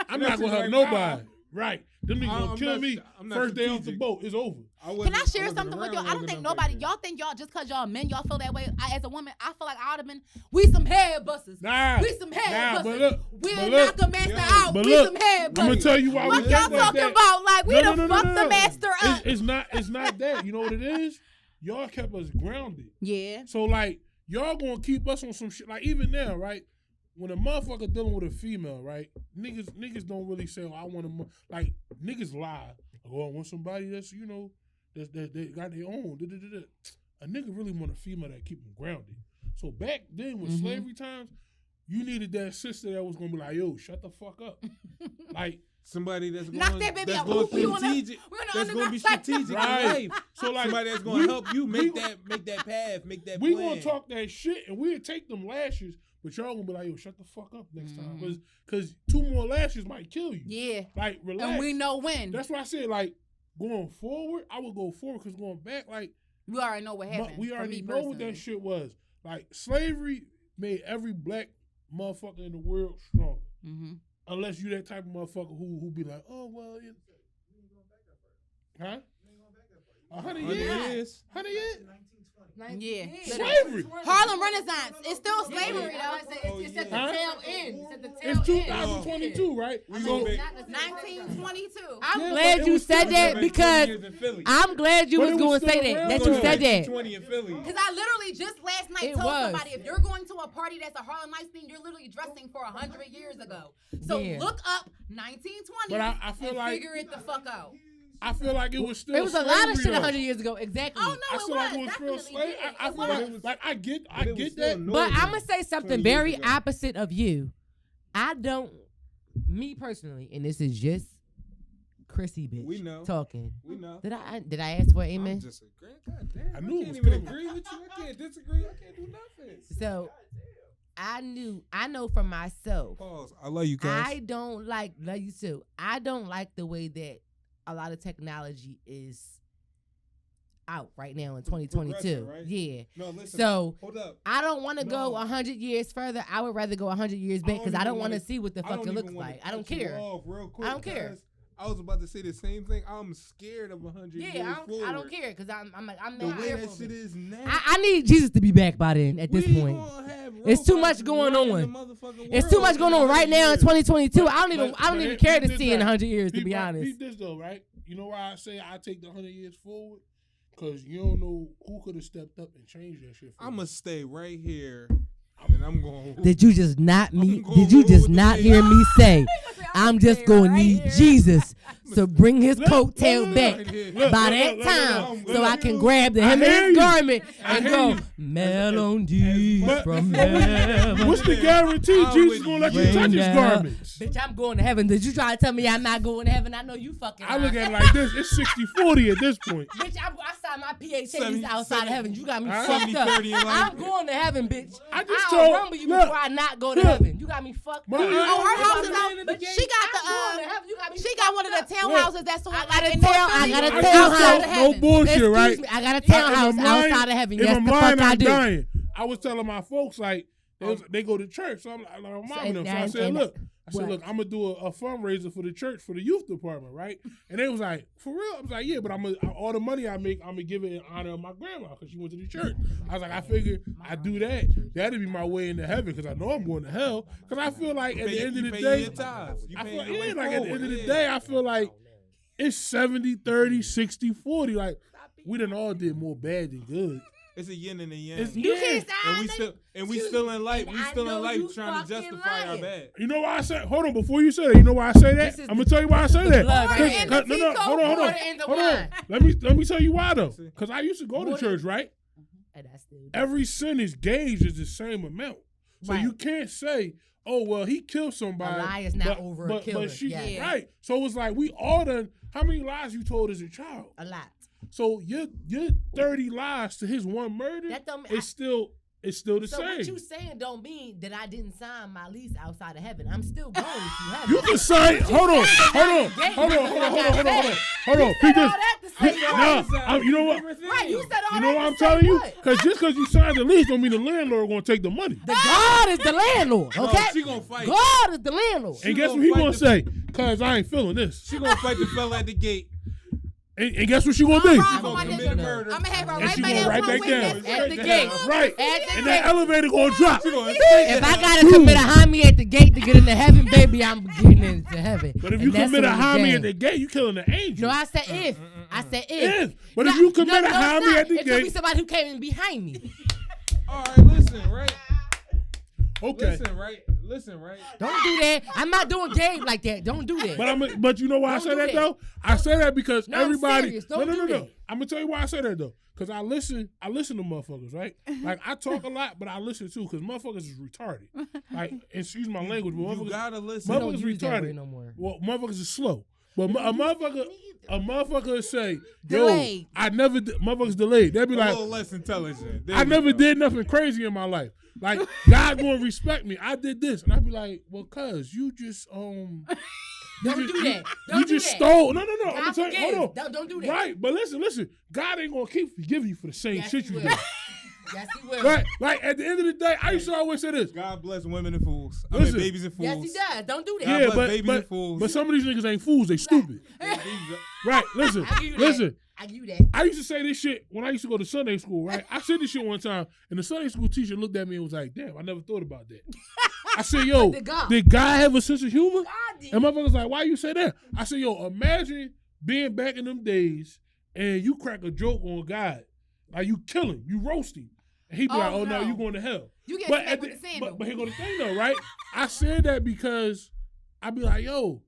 I'm not gonna help Like, nobody. Right? Them niggas gonna I'm kill not- me I'm not first day off the strategic. boat. It's over. Can I share something with y'all? I don't think nobody, y'all think y'all, just because y'all men, y'all feel that way. As a woman, I feel like I would have been, we some head busters. Nah, We some head nah, busters. but look, We'll but knock look, a master yeah. out. but We look, some head I'm gonna busters. tell you why What we y'all think like talking that. about? Like, we done fucked the master up. It's not that. You know what it is? Y'all kept us grounded. Yeah. So like y'all gonna keep us on some shit. Like even now, right? When a motherfucker dealing with a female, right? Niggas don't really say, "Oh, I want a like." Niggas lie. Oh, I want somebody that's that they got their own. A nigga really want a female that keep him grounded. So back then with slavery times, you needed that sister that was gonna be like, "Yo, shut the fuck up," like. Somebody that's going, Knock that baby that's out. going We wanna- strategic. we wanna That's going to be underknock that. strategic Right. in life. So like Somebody that's going to help you make we- that path, make that We plan. gonna talk that shit and we'll take them lashes, but y'all gonna be like, yo, shut the fuck up next time. Cause 2 more lashes might kill you. Yeah. Like, relax. And we know when. That's why I said, like, going forward, I would go forward because going back, like, We already know what happened. we for already me know what personally. that shit was. Like, slavery made every black motherfucker in the world stronger. Mm-hmm. Unless you that type of motherfucker who be like, oh, well, huh? 100 years? 100 years? Yeah. Slavery. Harlem Renaissance. It's still slavery, though. It's at the Huh? tail end. It's at the tail It's end. 2022, right? We So, gonna back- 1922. I'm Yeah, glad but it you was said still that back because 20 years in Philly. I'm glad you But was it going was to say still that. around. That Going you to said that. 20 in Philly. Because I literally just last night It told was. somebody, if you're going to a party that's a Harlem Nights thing, you're literally dressing for 100 years ago. So Yeah. look up 1920 But I feel and like- figure it the fuck out. I feel like it was still It was a lot of slavery, shit though. 100 years ago. Exactly. Oh, I no, feel it like was. it was real Definitely slave. did. I It feel was. like I get But it was that. still But northern I'm going to say something 20 years very ago. opposite of you. I don't, me personally, and this is just Chrissy bitch We know. talking. We know. Did I ask for an I'm amen? disagreeing. God damn. I I knew it can't was even coming. agree with you. I can't disagree. I can't do nothing. So I know for myself. Pause. I love you, cuz. I don't like, love you too. I don't like the way that a lot of technology is out right now in 2022. Progressing, right? Yeah. No, listen. So Hold up. I don't want to No. go 100 years further. I would rather go 100 years back because I don't want to see what the fuck it looks like. I don't care. Real quick, I don't care. because I was about to say the same thing. I'm scared of 100 years Yeah, forward. I don't care because I'm The not way here that for shit it. is now. I need Jesus to be back by then. At this point, It's too much going on. It's too much going on right now in 2022. I don't even care to see in 100 years. To be honest, Read this though, right? You know why I say I take the 100 years forward? Because you don't know who could have stepped up and changed that shit. I'm gonna stay right here, and I'm going. did you just not me? I'm going Did you with just the not man. hear me say? I'm just stay gonna right need here. Jesus to bring his coattail look, back look, by look, that look, time, look, so I look. can grab the hem of hear his you. garment I and hear go, you. melodies But- from but heaven. What's the guarantee I'm Jesus with gonna let you. you touch Rain his down. garments? Bitch, I'm going to heaven. Did you try to tell me I'm not going to heaven? I know you fucking I look lying. at it like this. It's 60-40 at this point. Bitch, I signed my PhD 70, outside of heaven. You got me Huh? fucked up. 70-30 in life. I'm going to heaven, bitch. I just I'll told- rumble you look, before I not go to look. heaven. You got me fucked My up. aunt- Oh, her If house I'm is laying in out. the She gate, got I'm going to the heaven. You got me she fucked got one of the up. townhouses that's on. I got a in town- North I Philly. got a I townhouse. said, Outside of no heaven. bullshit, Excuse right? me, I got a If I'm townhouse lying- outside of heaven. If Yes, I'm the lying, fuck I I'm do. dying. I was telling my folks like they go to church, so I'm like, my mom and them. So I said, look, what? I'm gonna do a fundraiser for the church for the youth department, right? And they was like, for real? I was like, yeah, but all the money I make, I'm gonna give it in honor of my grandma because she went to the church. I was like, I figured I do that. That'd be my way into heaven because I know I'm going to hell. Because I feel like at the end of the day, I feel like at the end of the day, I feel like it's 70-30, 60-40. Like we done all did more bad than good. It's a yin and a yang. It's- You yeah. can't And we still in life. And We I still know in life you trying to fucking justify our lying. bad. You know why I said? Hold on, before you say that, you know why I say that? This is I'm gonna tell you why I say that. blood right Cause- here. cause- no, hold on. Water in the Hold on. wine. Let me tell you why though. Because I used to go to Water. church, right? And I still do. Every sin is gauged as the same amount. So Right. you can't say, oh well, he killed A somebody. lie is not over a killer. But she Yeah. right. So it's like we all done. How many lies you told as a child? A lot. So your 30 lies to his one murder That don't is still the So same. what you saying don't mean that I didn't sign my lease outside of heaven. I'm still going to heaven. You can say, hold on. Peep this. Nah, you know what? Right, you said all You know that what to I'm say telling you? what? Because just because you signed the lease don't mean the landlord gonna take the money. The God is the landlord, No, okay? she gonna fight. God is the landlord. And guess gonna what he fight gonna the- say? Cause I ain't feeling this. She gonna fight the fella at the gate. And guess what she gonna do? She Come gonna on, commit nigga. murder. I'm gonna have her And right she back going there right with back down. witness At the gate. Right. At the And that gate. elevator gonna drop. She gonna If I gotta commit a homie at the gate to get into heaven, baby, I'm getting into heaven. But if And you that's commit a on the homie game. at the gate, you killing the angel. No, I said if. I said if. If. But if you commit a it's homie not. at the It could be gate, somebody who came in behind me. All right, listen, right? okay. Listen, right? Don't do that. I'm not doing Gabe like that. Don't do that. But you know why I Don't say do that that. though? I say that because No, I'm everybody. serious. Don't do No. that. I'm gonna tell you why I say that though. Cause I listen to motherfuckers, right? Like I talk a lot, but I listen too, cause motherfuckers is retarded. Like, excuse my language, but You motherfuckers, gotta listen. We don't motherfuckers use that word retarded. no more. Well, motherfuckers is slow. But a motherfucker say, yo, Delayed. motherfuckers delayed. They'd be A like, little less intelligent. There I you never go. did nothing crazy in my life. Like God gonna respect me. I did this, and I'd be like, well, cuz you just Don't do that. you Don't do just that. stole. No. I'm God gonna tell you. Hold on. forgives. Don't do that. Right, but listen. God ain't gonna keep forgiving you for the same Yes, shit he you will. did. Yes, he will. Right, like at the end of the day, I used to always say this. God bless women and fools. I Listen. mean, babies and fools. Yes, he does. Don't do that. God Yeah, bless but babies and fools. but some of these niggas ain't fools. They stupid. Right, listen, I give you that. listen. I give you that. I used to say this shit when I used to go to Sunday school, right? I said this shit one time, and the Sunday school teacher looked at me and was like, damn, I never thought about that. I said, yo, Did God? did God have a sense of humor? God did. And motherfuckers like, why you say that? I said, yo, imagine being back in them days and you crack a joke on God. Like you kill him, you roast him. And he be Oh, like, oh no, no. you going to hell. You get But, smacked with the sandal. but here go the thing though, right? I said that because I be like, yo,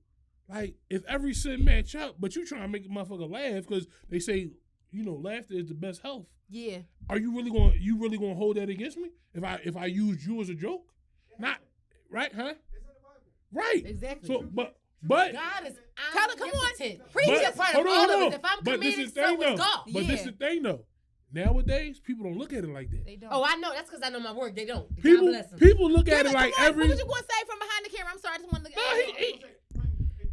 like if every sin match up, but you trying to make a motherfucker laugh because they say, laughter is the best health. Yeah. Are you really gonna hold that against me if I used you as a joke? Not right, huh? Right. Exactly. So, but God is Tell her, come on. omnipotent. Preach He's it. a part hold of on, all hold of on. us. If I'm But this committed, is the thing so is though. God. But this is the thing though. Nowadays, people don't look at it like that. They don't. Oh, I know. That's because I know my work. They don't. God People bless them. people look at Damn it like come on. every. What was you going to say from behind the camera? I'm sorry. I just want to look No, at it.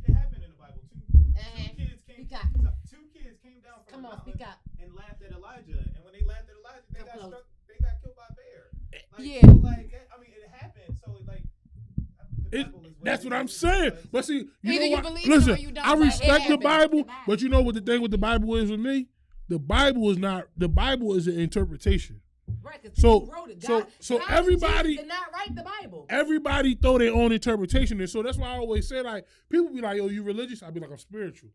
It happened in the Bible too. Speak up. Two kids came down from Come the on, mountain speak up. and laughed at Elijah. And when they laughed at Elijah, they Come close. they got killed by a bear. Like, Yeah. So like, I mean, it happened. So like, the Bible is That's what I'm saying. But see, you Either know you what? believe it or Listen, you don't, I but it respect the happened. Bible, but you know what the thing with the Bible is with me? The Bible is not. The Bible is an interpretation. Right, because So- people wrote it. so- God, so God everybody- Jesus did not write the Bible. Everybody throw their own interpretation in. So that's why I always say, like, people be like, yo, you religious? I be like, I'm spiritual.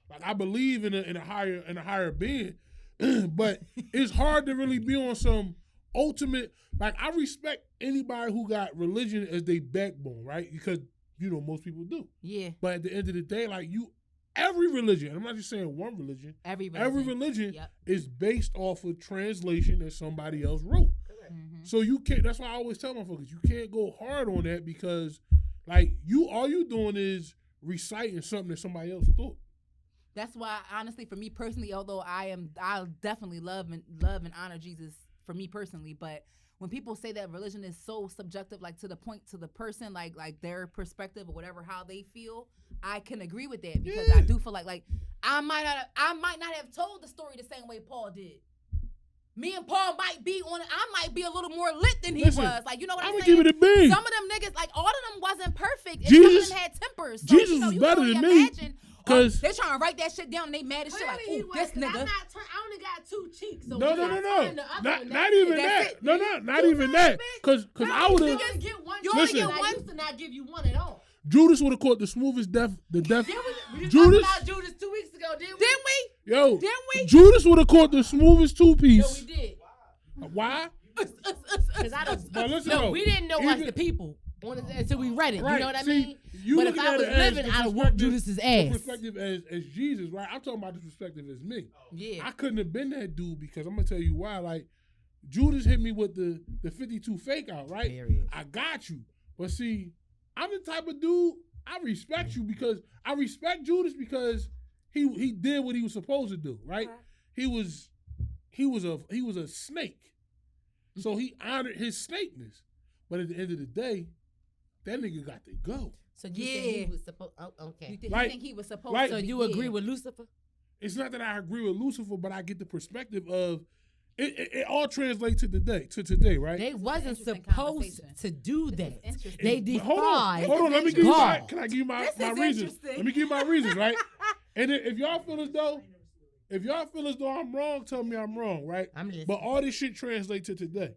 Like I believe in a higher being. But it's hard to really be on some ultimate, like I respect anybody who got religion as their backbone, right? Because most people do. Yeah. But at the end of the day, like every religion, I'm not just saying one religion, Every religion Yep. is based off of translation that somebody else wrote. Mm-hmm. So you can't, that's why I always tell motherfuckers, you can't go hard on that because like all you doing is reciting something that somebody else thought. That's why, honestly, for me personally, although I'll definitely love and honor Jesus for me personally, but when people say that religion is so subjective, like to the point to the person, like their perspective or whatever, how they feel, I can agree with that because I do feel like I might not have told the story the same way Paul did. Me and Paul might be I might be a little more lit than he was. Like, you know what I'm saying? Give it a big. Some of them niggas, like all of them wasn't perfect. And Jesus- some of them had tempers. So, Jesus was better than me. Cause they trying to write that shit down and they mad as shit. Like, Clearly he ooh, was, this 'cause nigga. I only got 2 cheeks. So No. Not even that. Not even that. Cause I would have. only get one. You only cheek, get and I one? used to not give you one at all. Judas would have caught the smoothest death. The death. We just Judas. talked about Judas 2 weeks ago, didn't we? Didn't we? Yo. Didn't we? Judas would have caught the smoothest No, two-piece. we did. Why? Because I don't. But listen, No, though, we didn't know us even- the people until we read it. Right. You know what I See, mean? you But if looking I at was it as living, the I'd have whooped perspective- Judas's the ass. perspective as Jesus, right? I'm talking about the perspective as me. Yeah. I couldn't have been that dude because I'm gonna tell you why. Like Judas hit me with the 52 fake out, right? Period. I got you. But see, I'm the type of dude, I respect you because I respect Judas because he did what he was supposed to do, right? He was a snake. So he honored his snakeness. But at the end of the day, that nigga got to go. So you think Yeah. he was supposed? Oh, okay. You Like- think he was supposed like- to? So be- you agree yeah. with Lucifer? It's not that I agree with Lucifer, but I get the perspective of it all translates to today, right? They wasn't interesting supposed conversation. to do This is that. interesting. They But hold on, defied. let me give you my. God. Can I give you my This is reasons? interesting. Let me give you my reasons, right? And then if y'all feel as though I'm wrong, tell me I'm wrong, right? I'm listening. But all this shit translates to today.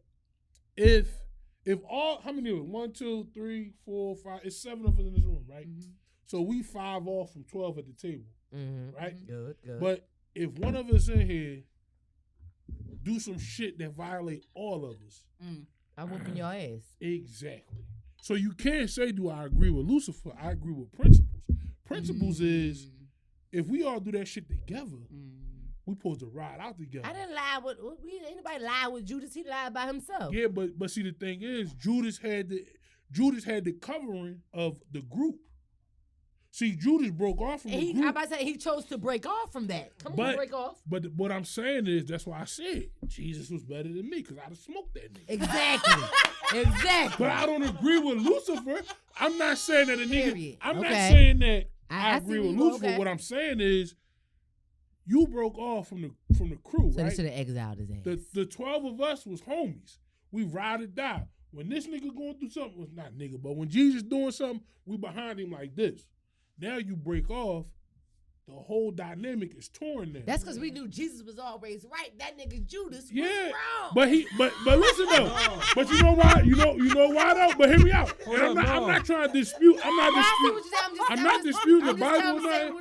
If all, how many of it? 1, 2, 3, 4, 5. It's 7 of us in this room, right? Mhm. So we 5 off from 12 at the table, Mm-hmm. right? Good. But if one of us in here do some shit that violate all of us, I'm whooping your ass. exactly. So you can't say, do I agree with Lucifer? I agree with principles. Principles is if we all do that shit together, we supposed to ride out together. I didn't lie with anybody lie with Judas. He lied by himself. Yeah, but see the thing is, Judas had the covering of the group. See, Judas broke off from And the I'm group. about to say he chose to break off from that. Come on, But- break off. But what I'm saying is, that's why I said Jesus was better than me because I'd have smoked that nigga. Exactly. But I don't agree with Lucifer. I'm not saying that a nigga. Period. I'm not Okay. saying that I I agree see with you, Lucifer. okay. What I'm saying is, you broke off from the crew, So they right? should have exiled his ass. The 12 of us was homies. We ride or die. When this nigga going through something, well, not nigga, but when Jesus doing something, we behind him like this. Now you break off, the whole dynamic is torn now. That's because we knew Jesus was always right. That nigga Judas Yeah, was wrong. but listen though. But you know why? You know why though? But hear me out. And I'm not trying to dispute. I'm not disputing the Bible, man.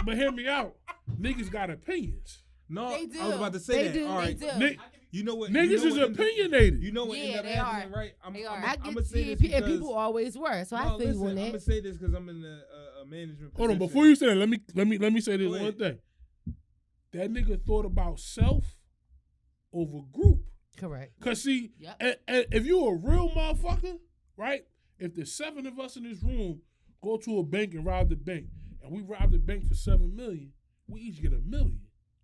But hear me out. Niggas got opinions. No, They do. I was about to say They that. do. All right. They do. Ni- You know what? Niggas you know is what ended- opinionated. You know what Yeah, ended up they happening, are. right? They are. I'm I gonna get say this and because people always were. So I feel listen, you on I'm that. gonna say this because I'm in a management. Hold on, position. before you say that, let me say this Go one ahead. thing. That nigga thought about self over group. Correct. Cause see, Yep. if you a real motherfucker, right? If the 7 of us in this room go to a bank and rob the bank, and we rob the bank for $7 million, we each get $1 million,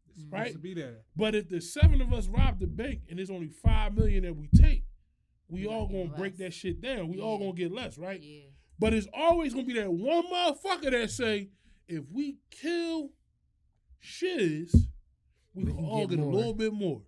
It's supposed right? to be there. But if the 7 of us rob the bank and there's only $5 million that we take, we We all gonna gonna get break less. that shit down. We all Yeah. gonna get less, right? Yeah. But it's always gonna be that one motherfucker that say, if we kill Shiz, we We can can all get get a more. little bit more.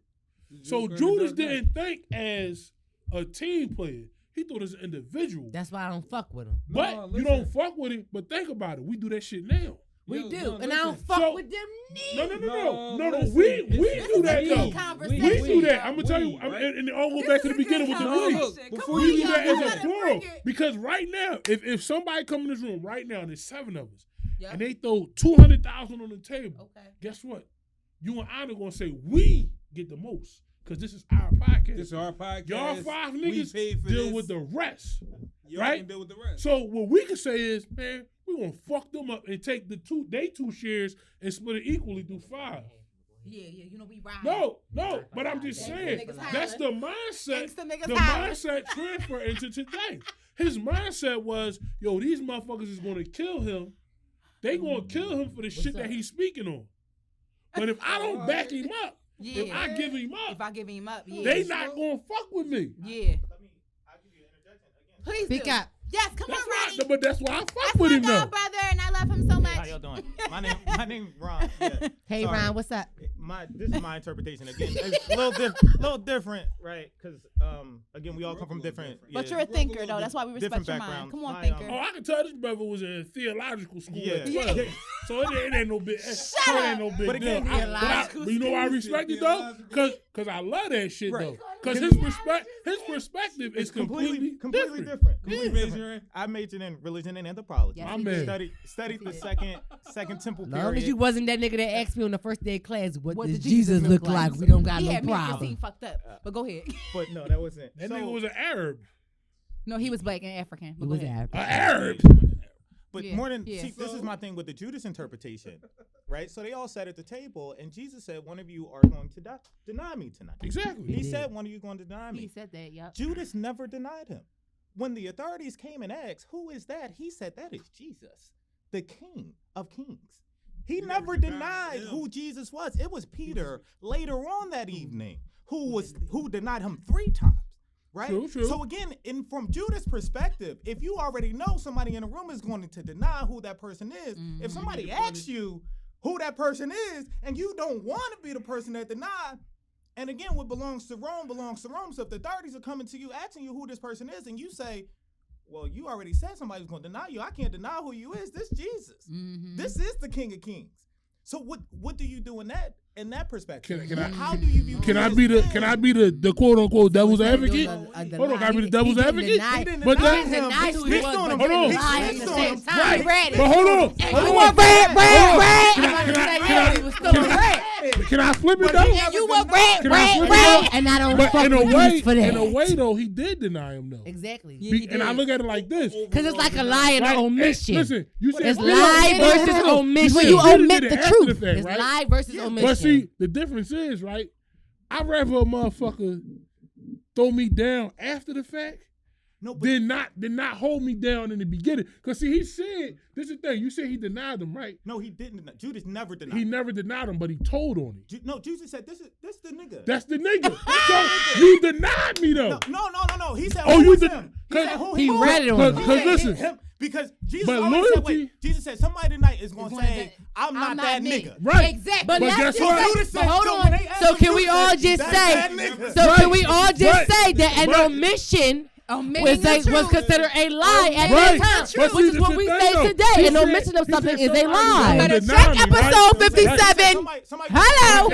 So Joker Judas does that. didn't think as a team player. He thought as an individual. That's why I don't fuck with him. But No, you listen. don't fuck with it. But think about it. We do that shit now. We Yo, do. no, And I don't listen. fuck So- with them No, neither. listen, We it's- do that we- though. we- We we- do that. I'm gonna tell you. we, I'm, right? and I'll go This back to is the a beginning good with the conversation. we. Look, Come before on, We you do y'all, that you as a gotta plural bring it. because right now, if somebody come in this room right now and there's 7 of us Yep. and they throw 200,000 on the table, Okay. guess what? You and I are gonna say we get the most because this is our podcast. This is our podcast. Y'all 5 We niggas paid for deal this. with the rest. Y'all right? can deal with the rest. So what we can say is, man, we gonna fuck them up and take they 2 shares and split it equally through 5. Yeah, you know we ride. No, but I'm just saying that's the mindset. The mindset transfer into today. His mindset was, yo, these motherfuckers is gonna kill him. They gonna kill him for the shit that he's speaking on. But if I don't back him up, if I give him up, they not gonna fuck with me. Yeah. I'll give you an interjection again. Please Speak do. up. Yes, come That's on, why, Roddy. but that's why I fuck That's with my him though. god brother, and I love him so much. How y'all doing? My name Ron. Yeah. Hey, Sorry. Ron, what's up? This is my interpretation. Again, it's a little different, right? Because again, we all come from different. But yeah, you're a thinker, though. That's why we respect different your mind. backgrounds. Come on, My, thinker. Oh, I can tell this brother was in theological school Yeah. at 12. So it ain't no big. Shut up. ain't no big But deal. again, But you know why I respect it though? Cause I love that shit Right. though. Cause his perspective is completely completely different. different. I majored in religion and anthropology. Yes, My man. Studied the second temple As long period. as you wasn't that nigga that asked me on the first day of class, what What does did Jesus Jesus look look like? like? We don't got He no had me problem. scene fucked up. But go ahead. But no, that wasn't. That So- nigga was an Arab. No, he was black and African. But He go was ahead. Arab. An Arab. But Yeah, more than yeah. see, this is my thing with the Judas interpretation, right? So they all sat at the table, and Jesus said, "One of you are going to deny me tonight." Exactly. He said, "One of you going to deny me." He said that, yep. Judas never denied him. When the authorities came and asked, "Who is that?" He said, "That is Jesus, the King of Kings." He never denied who Jesus was. It was Peter later on that evening who denied him 3 times. Right? True. So again, from Judas' perspective, if you already know somebody in the room is going to deny who that person is, if somebody asks you who that person is and you don't want to be the person that denied, and again, what belongs to Rome belongs to Rome. So if the authorities are coming to you asking you who this person is and you say, well, you already said somebody's going to deny you. I can't deny who you is. This Jesus. This is the King of Kings. So what do you do in that perspective? How do you view Can I be the quote unquote devil's advocate? Hold Hold on, can I be the devil's advocate? But Deny that, who he was, on him. but Hold on. lie at the same time. Ready. but hold on. You want red. Can I flip it though? You want red, Can I flip it though? and I don't But fuck in a with way, you for that. in a way though, he did deny him though. Exactly. And I look at it like this. Because it's like a lie and Like, an omission. Listen, you said It's lie versus omission. When You omit did the it after truth. fact, It's right? lie versus omission. But see, the difference is, right? I'd rather a motherfucker throw me down after the fact did not hold me down in the beginning. Because see, he said, this is the thing, you said he denied them, right? No, he didn't. Judas never denied. He never denied them, but he told on it. No, Jesus said, this the nigga. That's the nigga. So you denied me though. No. He said, Oh, who you was did- him? He said, who he was. read it on Because him. listen, Him, because Jesus But already said, loyalty- Jesus said, somebody tonight is going to gonna say, say, I'm not that nigga. right. Exactly. But But let's guess what? just say, Judas said, hold so on. when they asked So him, can we Judas all said, just "That's say? that nigga." So can we all just But- say that an but- omission Omitting was the truth. considered a lie at Right. that But time, which see, is this what is we the say thing, though. today. He An said- omission of he something said is a somebody lie. gonna Better deny check me, right? episode 57. Somebody Hello.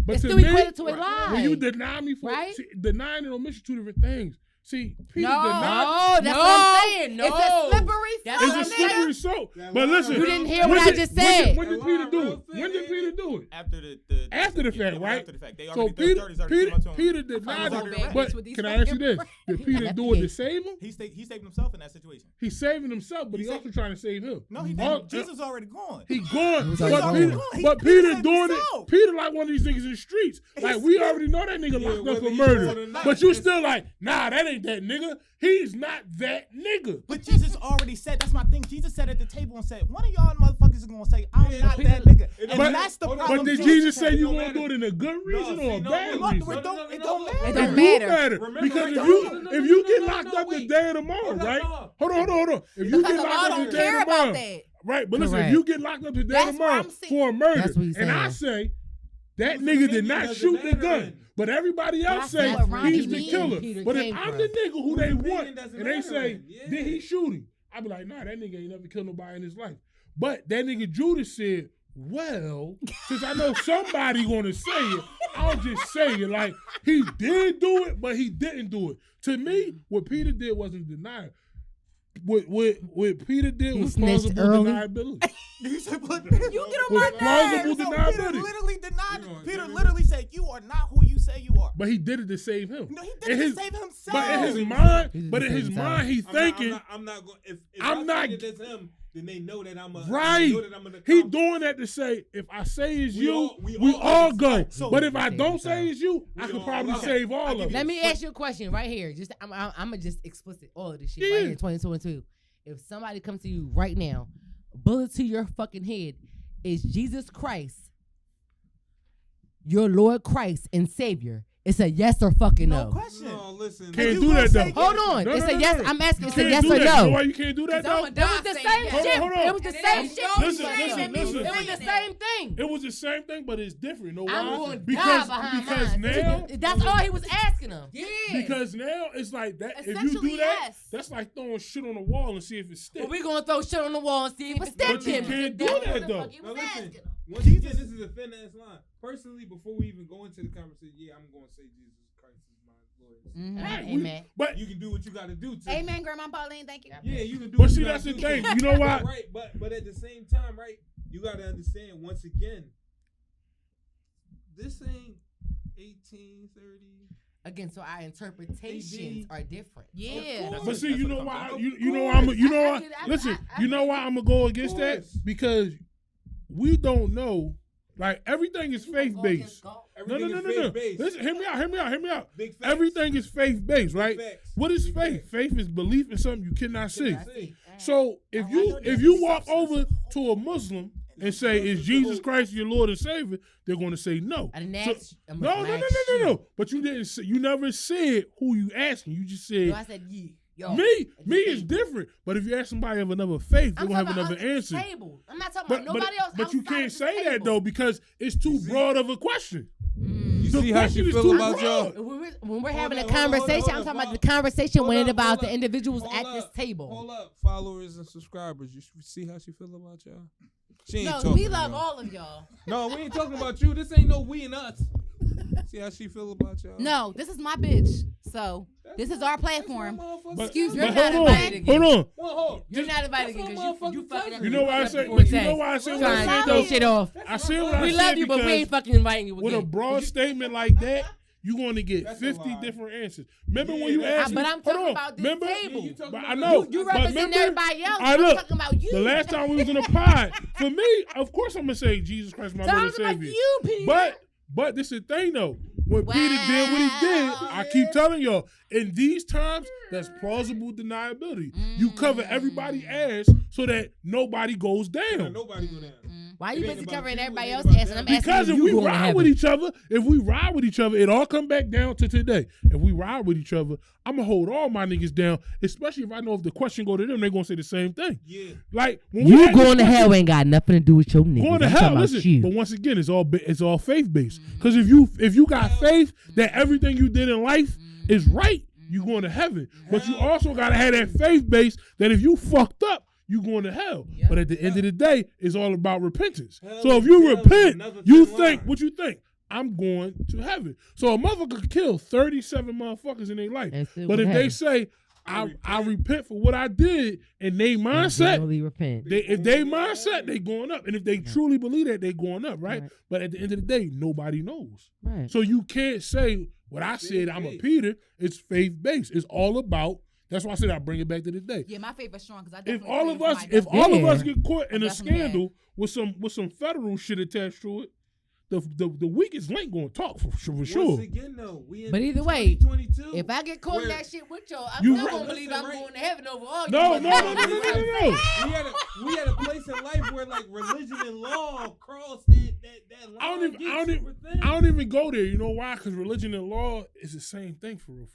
But It's to still me, equated to a lie. when you deny me for Right? see, denying and omission, 2 different things. See, Peter No. denied. Oh, that's what I'm saying. No. It's a slippery That's It's what a I'm saying. slippery slope. But listen, You didn't hear when what I did- just when said. did- When did Peter do it? When did Peter do it? After the After the fact, right? After the fact. They So already, the Peter authorities already came up to him. Peter denied already it. arrested. But With these can I ask you fucking this? Did Peter do it to save him? He saved himself in that situation. He's saving himself, but He he's saved- also trying to save him. No, he All- didn't. Jesus already gone. He gone, was but already Peter, gone. but He Peter saved doing himself. it. Peter like one of these niggas in the streets. Like we already know that nigga locked up whether for he murder, doing it or not, but you it's- still like, nah, that ain't that nigga. He's not that nigga. But Jesus already said, that's my thing. Jesus said at the table and said, one of y'all motherfuckers is going to say, I'm not that nigga. And But- that's the hold on, problem. But did too. Jesus say you don't gonna do matter. it in a good reason No, or a see, no, bad no, reason? It don't It matter. don't It matter. do matter. Remember, Because no, if you get no, locked up wait. today or tomorrow, Hold on, right? no. Hold on. If you Because get a lot locked up don't today care or about tomorrow, that. right? But listen, if Correct. you get locked up today or That's what tomorrow I'm saying. for a murder, That's what he's and I saying. say that Whose nigga did opinion not does it shoot the matter gun, then? but everybody else That's say what Ronnie he's the mean. killer. Peter But if came I'm from. the nigga who they Whose want, opinion doesn't and they matter say, then? Yeah. did he shoot him? I be like, nah, that nigga ain't never killed nobody in his life. But that nigga Judas said, well, since I know somebody gonna say it, I'll just say it. Like, he did do it, but he didn't do it. To me, what Peter did wasn't denial. What Peter did He was snitched plausible early. deniability. You said, but You get on Was my plausible nerves. No, Peter deniability. literally denied You know, it. Peter you literally said, you are not who you say you are. But he did it to save him. No, he In didn't his- save himself. But in his He mind, did but the in his same mind, time. he thinking, I'm not going. If I'm I not- think it's him, then they know that I'm a Right. He doing that to say, if I say it's you, we all go. So- But if I don't say it's you, I could probably save all of Let it. me ask you a question right here. Just I'm gonna just explicit all of this shit right here. 2022. If somebody comes to you right now, bullet to your fucking head, is Jesus Christ your Lord Christ and Savior? It's a yes or fucking no. No question. No, listen. Can't you do gonna that say though. Hold on. No, It's no, a no, yes. no. I'm asking. It's a Can't yes do or that. You know no. why you can't do that though? It was the same shit. Hold on. It was the same shit. Listen. It was the same thing. It was the same thing, but it's different. You know I'm why? going to die Because behind mine. now, That's all he was asking him. Yeah. because now it's like that. If you Essentially, do that, yes. that's like throwing shit on the wall and see if it sticks. Well, we gonna throw shit on the wall and see if it But sticks. you can't do that though. Now listen, once again, this is a thin ass line. Personally, before we even go into the conversation, yeah, I'm going to say Jesus Christ is my Lord. Mm-hmm. Amen. But You can do what you got to do. To Amen, Grandma Pauline. Thank you. Yeah, you can do. But what see, you that's gotta the do. thing. You know why? Right, but at the same time, right, you got to understand once again, this ain't 1830. Again, so our interpretations are different. Yeah. But see, you know why? Of You know course. why? You know why? I- Listen, I- you know why I'm gonna go against Of that? course. Because we don't know. Like everything is faith based. No. Everything is faith-based. Listen, hear me out. Big facts. Everything is faith based, right? facts. What is Big faith? facts. Faith is belief in something you cannot see. See. So if you walk over to a Muslim and say, "Is Jesus Christ your Lord and Savior?" They're going to say no. I didn't So- ask. I'm gonna ask you. No. But you didn't. Say, you never said who you asking. You just said No, I said yeah. Yo, me is table. different. But if you ask somebody of another faith, they're I'm gonna have talking another about answer. Table. I'm not talking about But nobody else. but you outside can't of the say that table. though because it's too broad of a question. You The see how question she is feel too about y'all? broad. When we're having a Hold on, hold on, conversation, hold on, I'm talking about hold the conversation hold when up, it's about hold the up, individuals hold at up, this table. Hold up, followers and subscribers. You see how she feel about y'all? She ain't No, talking we to love y'all. all of y'all. No, we ain't talking about you. This ain't no we and us. See how she feel about y'all? No, this is my bitch. So this is our platform. Excuse me, You're you're not not invited invited again. Hold on. Hold. You're not invited That's again my because you motherfucking fucking up. cousin. You know why I said? Before You sex. know why I said what I Trying said to throw though? shit off. I said what I We said love you, but we because ain't fucking inviting you with a again. broad statement like that, you're going to get That's a 50 lie. different answers. Remember when Yeah, you that's- asked But me? I'm Hold talking on. about this Remember? table. you talking But about I know. You but represent remember, everybody else. I I'm look, talking about you. the last time we was in a pod, for me, of course I'm going to say Jesus Christ, my Lord and Talking about Savior. you, Peter. But this is the thing though. When Peter did what he did, I keep telling y'all, in these times, that's plausible deniability. You cover everybody's ass so that nobody goes down. Nobody go down. Why It you ain't busy about covering you, everybody it ain't else's about ass? And I'm them. asking Because you, if you we going to ride heaven. with each other, it all come back down to today. If we ride with each other, I'm gonna hold all my niggas down, especially if I know if the question go to them, they gonna say the same thing. Yeah. Like when we You ask the going to question, hell ain't got nothing to do with your niggas. going to I'm hell. talking about Listen, you. but once again, it's all faith based. Because if you got faith that everything you did in life is right, you going to heaven. But you also gotta have that faith base that if you fucked up, you going to hell. But at the end of the day, it's all about repentance. Hell So if is- you hell is repent, another you thin think line. what you think. I'm going to heaven. So a motherfucker could kill 37 motherfuckers in their life. And still But go if to they heaven. say, I repent for what I did, and they mindset, Genuinely repent. if they mindset, they going up. And if they truly believe that, they going up, right? Right. But at the end of the day, nobody knows. Right. So you can't say what I said, I'm a Peter. It's faith-based. It's all about, that's why I said I bring it back to the day. Yeah, my favorite's strong because I If definitely. all of pray us, for my if devil. all of Yeah. us get caught in a Definitely scandal with some federal shit attached to it, the weakest link gonna talk for sure. Once again, though, we in But either way, 2022. If I get caught in Where- that shit with y'all, I'm You still right. gonna believe I'm Listen, going to heaven over all you. No. we had a place in life where like religion and law crossed that line. I don't even super thin. I don't even go there. You know why? Because religion and law is the same thing for real.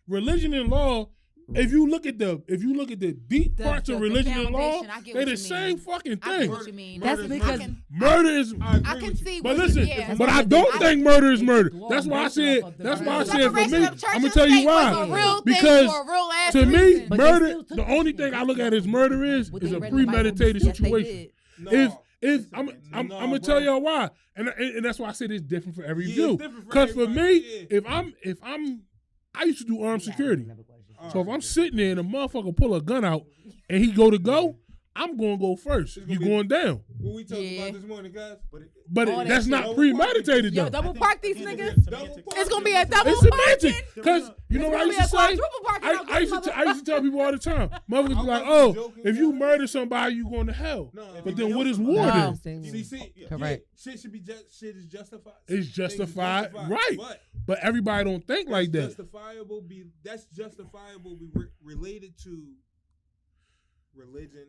Religion and law. If you look at the deep parts of religion and law, foundation, I get they're what the you same mean. fucking I get thing. what you mean. That's because Murder is. I I can see. But what listen, you, yeah. but I don't think murder is murder. It's That's why I glorification said. of the That's why I murder. said for me. Separation of church I'm gonna and tell you state was why. a real thing Because for a real ass to me, reason. But they murder. still took The the only shit. thing I look at as murder is What a they read in the Bible. premeditated Yes, they situation. did. No. If I'm No, gonna tell y'all why, and that's why I said it's different for every Yeah, view. it's different for Because for everybody, me, yeah. if I'm, I used to do armed security. All So if right. I'm sitting there and a motherfucker pull a gun out and he go, I'm going to go first. It's You gonna be- going down. What we talking Yeah. about this morning, guys? But All that that's shit. not premeditated, Yo, though. double park these niggas. Double park. It's gonna be a double It's parking. semantic. Because you know what I used to say? Quadruple parking. I used to tell people all the time. Motherfuckers be I like, wasn't oh, joking, if you guys. murder somebody, you going to hell. No, But then what is war No. then? Correct. Shit should be shit is justified. It's justified, right. But But everybody don't think like that. That's justifiable. Be related to religion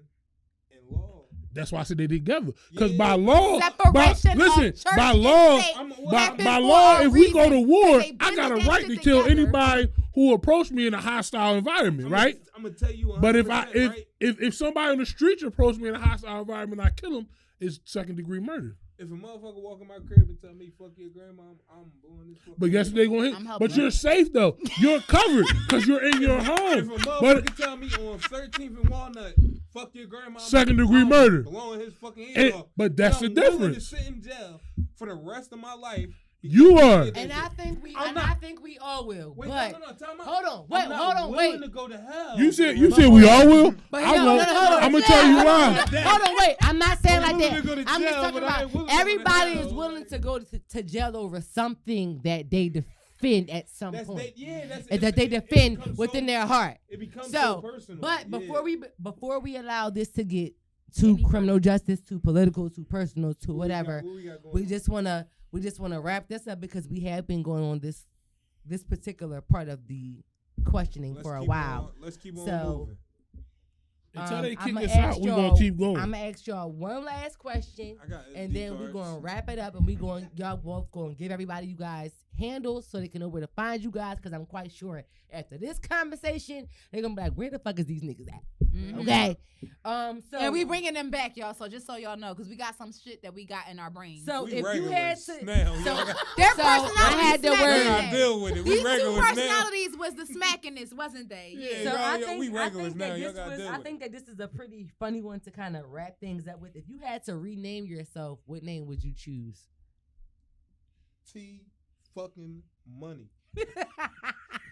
and law. That's why I said they together. Because Yeah. by law, Separation listen, of church by and law, state happened by for law, a if we go to reason. war, They I got a blended right that to shit kill together. anybody who approached me in a hostile environment, right? I'm gonna tell you. But if 100%, right? if somebody on the street approached me in a hostile environment, and I kill him, it's 2nd-degree murder. If a motherfucker walk in my crib and tell me "fuck your grandma," I'm blowing this. But guess what they gonna hit? I'm helping But you're you. safe though. You're covered because you're in your If home. a motherfucker But tell me on 13th and Walnut, "fuck your grandma," 2nd-degree I'm murder. blowing his fucking head And- off. but that's And the I'm willing difference. to sit in jail for the rest of my life. You because are. did that And shit. I think we, I'm and not- I think we all will. Wait, but no, time out. hold on, wait, I'm not hold on, willing wait. to go to hell. You said we all will. But I yo, won't. no, hold on. I'm gonna tell you Hold why. on, hold on, wait. I'm not saying I'm like willing that. to go to I'm just jail, talking but I ain't about willing to go to everybody hell. is willing to go to jail over something that they defend at some That's point. that's That they it defend becomes within so- their heart. It becomes So, so personal. but Yeah. before we allow this to get too criminal justice, too political, too personal, too What we got- whatever, what we got going we on? just wanna wrap this up because we have been going on this particular part of the questioning Let's for a keep while. on- let's keep on So, moving. Until they kick I'ma us ask out, we're gonna y'all- keep going. I'm gonna ask y'all one last question, I got and SD then we're cards. gonna wrap it up, and y'all both gonna give everybody you guys handles so they can know where to find you guys. Because I'm quite sure after this conversation, they're gonna be like, "Where the fuck is these niggas at?" Mhm. Okay. So And we bringing them back, y'all. So just so y'all know, because we got some shit that we got in our brains. So We if you regulars had to, now, so, y'all got- their so I personalities had to smack word- We in gotta that. deal with it. We These two regulars now. personalities was the smackiness, wasn't they? Yeah. So y'all- I y'all- think, we I regulars think now. that Y'all this gotta was, deal I with think that this is a pretty funny one to kind of wrap things up with. If you had to rename yourself, what name would you choose? T fucking money.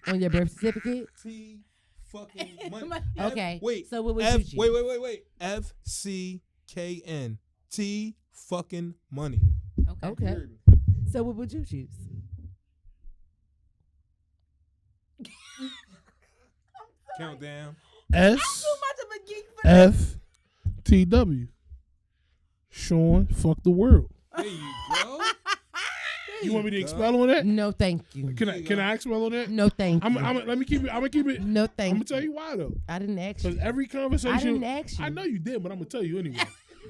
On your birth certificate? T fucking money. Okay. Wait. So what would F, you choose? wait. FCKN. T fucking money. Okay. Okay. Heard me? So what would you choose? Countdown. S Much of a geek for F T W. Sean, fuck the world. There you go. You want me to go. expel on that? No, thank you. Can I expel on that? No, thank you. Let me keep it. I'm gonna keep it. No, I'm thank gonna you. tell you why though. I didn't ask Because you. every conversation, I didn't ask you. I know you did, but I'm gonna tell you anyway.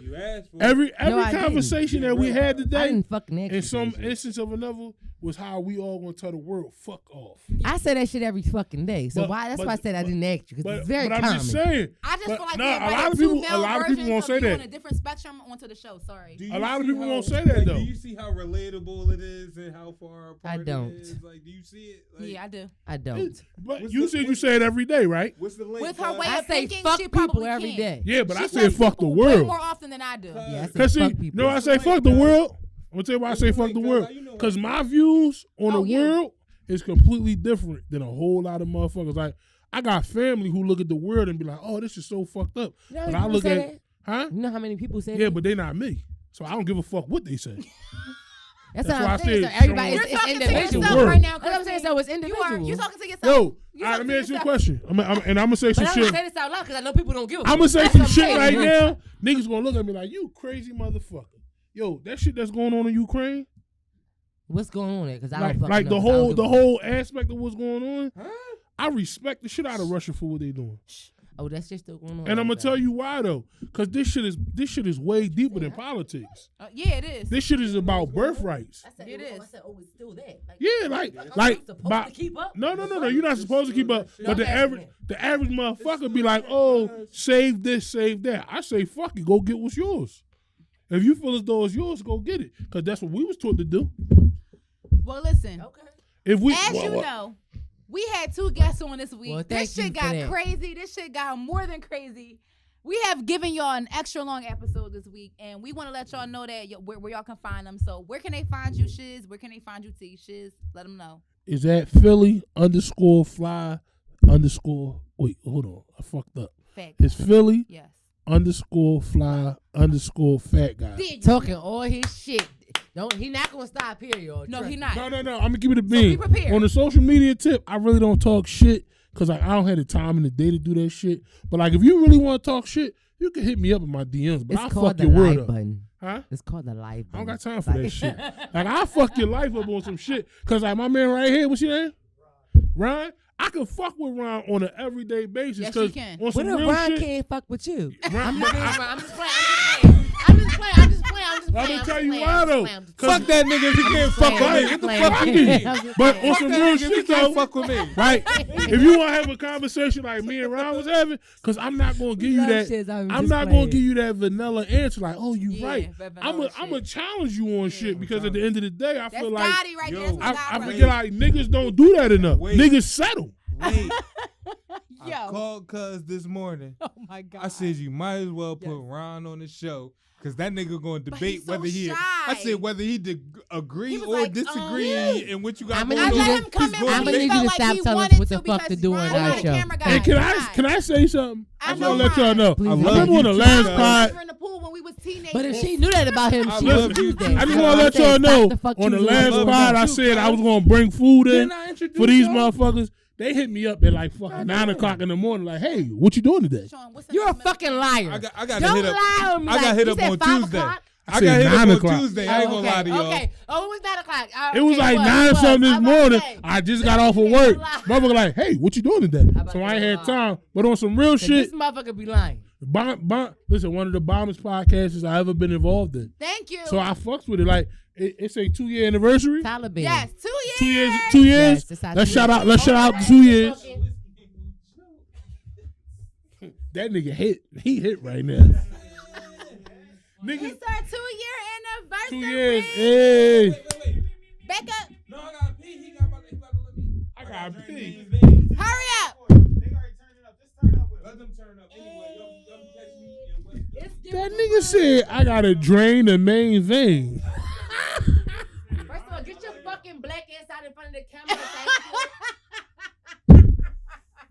You asked for Every I didn't. conversation that we had I today, didn't fucking ask you. in some for that shit. instance of another, was how we all gonna tell the world fuck off. I say that shit every fucking day. So But- why? That's but- why I said I didn't ask you because But, it's very but I'm common. just saying. I just But feel like no, we a invited lot of two people- male a lot of people versions won't of say you that. on a different spectrum onto the show. Sorry. Do A you lot of see people how- won't say that, like, though. Do you see how relatable it is and how far apart I don't. it is? Like, do you see it? Like, Yeah, I do. I don't. But What's you the- said you what's- say it every day, right? What's the link? With her cuz? way I of say thinking, fuck she people probably every can. day. Yeah, but She I says said fuck the people way world. more often than I do. Cuz- Yeah, I say Cause see, fuck people. no, I say fuck the world. I'm gonna tell you why I say fuck the world. You know Cause what? my views on Oh, the you. world is completely different than a whole lot of motherfuckers. Like I got family who look at the world and be like, "Oh, this is so fucked up." You know how But many I people look say at, huh? that? You know how many people say Yeah, that? but they not me, so I don't give a fuck what they say. That's that's what why I'm I saying. So said everybody, Sean- it's You're talking to individual. yourself Word. right now, That's what I'm saying. Christine. So it's You individual. are talking to yourself. Yo, You all right, talking let me to ask you a yourself. question. And I'm gonna say But some I'm gonna shit. say this out loud because I know people don't give a fuck. I'm gonna say That's some what I'm shit saying. right now. Niggas gonna look at me like, "You crazy motherfucker." Yo, that shit that's going on in Ukraine, What's going on there? Because I don't like fucking the know, 'cause I don't whole give the a- whole aspect of what's going on. Huh? I respect the shit out of Russia for what they doing. Oh, that shit still going on. And I'm gonna Okay. tell you why though, because this shit is way deeper than politics. Yeah, it is. This shit is about birthrights. I said, It is. I said, oh, it's still there. Like, Yeah, like I'm supposed by, to keep up. no, you're not supposed to keep up. But the Okay. average motherfucker be like, oh, save this, save that. I say, fuck it, go get what's yours. If you feel as though it's yours, go get it, because that's what we was taught to do. Well, listen. Okay. If we, As you know, we had two guests on this week. Well, This thank you shit for got that. crazy. This shit got more than crazy. We have given y'all an extra long episode this week, and we want to let y'all know that where y'all can find them. So where can they find you, Shiz? Where can they find you, T? Shiz, let them know. is at Philly_fly_. Wait, hold on, I fucked up. Fact. It's Philly Yes. _fly_fat guy. Did you? Talking all his shit. He not gonna stop here, y'all. No, Trust he me. not. No. I'm gonna give you the So bean. be prepared. On the social media tip, I really don't talk shit because I don't have the time in the day to do that shit. But like, if you really want to talk shit, you can hit me up in my DMs. But It's I'll called fuck the your word live up. button. Huh? It's called the live I button. don't got time for that shit. Like, I'll fuck your life up on some shit. Cause like my man right here, what's your name? Ryan. I can fuck with Ryan on an everyday basis. Yes, Cause you can. on What some if real Ryan shit. can't fuck with you? Ryan, I'm just playing. I'm gonna tell you why though. Fuck that nigga if he can't fuck with me. Get the fuck out of here. But on Fuck some that real nigga if he shit can't though, fuck with me. right? If you want to have a conversation like me and Ryan was having, because I'm not gonna give you that. I'm not gonna give you that vanilla answer like, oh, you right. I'm gonna challenge you on shit because at the end of the day, I That's feel like Gotti right there. That's my I guy forget like niggas don't do that enough. Wait. Niggas settle. Wait, I Yo. called Cuz this morning. Oh my God. I said you might as well put Ron on the show because that nigga going to But debate he's so whether he. shy. I said whether he agree He was or like, disagree in what you got I'ma going need on. you I let him come He's in going when I'ma to he need debate. you felt to like stop he telling us wanted what the to fuck to because do on Ryan our was a show. camera guy. Hey, He can I say something? I I'm know gonna let y'all Ryan. know. Please. I I remember love on the you, last Cuz. We pod. were in the pool when we was teenagers. But if she knew that about him, I she love would you, use Cuz. that. I just Cuz. want to let Say, y'all stop know the fuck on the you last doing. pod I said I was gonna bring food in Can I introduce for these y'all? motherfuckers. They hit me up at like fucking 9 o'clock in the morning. Like, hey, what you doing today? Sean, what's the You're a name of the- fucking liar. I got to Don't hit up. lie on me. I got like, hit you up said on 5 Tuesday. o'clock? I said got hit 9 up on o'clock. Tuesday. I ain't gonna lie to y'all. Okay. Oh, it was 9 o'clock. It was like 9 or something this morning. I just got off of work. Motherfucker like, hey, what you doing today? about So to I ain't go had lie. time. But on some real shit, This motherfucker be lying. listen, one of the bombest podcasts I ever been involved in. Thank you. So I fucks with it. Like, it's a 2-year anniversary. Taliban. Yes, 2 years. 2 years. 2 years. Yes, it's our Let's 2 shout years. out. Let's shout out the 2 years. That nigga hit. He hit right now. Nigga, It's our 2-year anniversary. 2 years. Hey. Back up. No, I got pee. He got about to let me. I got pee. Hurry up. They already turned it up. Just turn up with Let them turn up anyway. Y'all catch me in West. That nigga said I gotta drain the main vein. First of all, get your fucking black ass out in front of the camera. Thank you.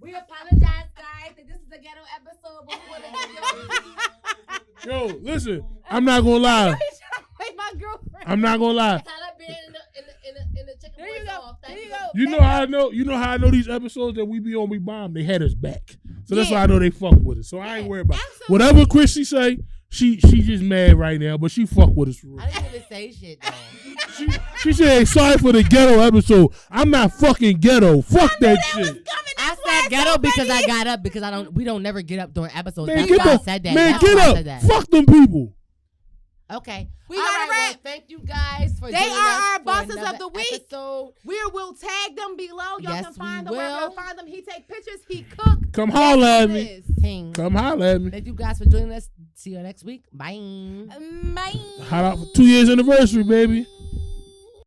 We apologize, guys, that this is a ghetto episode. But we want to Yo, listen, I'm not gonna lie. Wait, my girlfriend. I'm not gonna lie. Taliban in the chicken There you voice go. off. There Thank you go. You know how I know. You know how I know these episodes that we be on, we bomb. They had us back, so that's why I know they fuck with us. So I ain't worried about it. Absolutely. Whatever Chrissy say. She just mad right now, but she fuck with us for real. I didn't even say shit, though. She said sorry for the ghetto episode. I'm not fucking ghetto. Fuck that shit. I said ghetto because I got up because we don't never get up during episodes. Man, That's get why I up. said that. Man, That's get why I up. said that. Fuck them people. Okay. We All gotta right, well, wrap. thank you guys for They joining are us our for bosses of another the week. episode. We'll tag them below. Y'all Yes, can find we them wherever will. y'all find them. He take pictures. He cook. Come holla at me. Liz. Ting. Come holla at me. Thank you guys for joining us. See you next week. Bye. Bye. Hot out for 2 years anniversary, baby.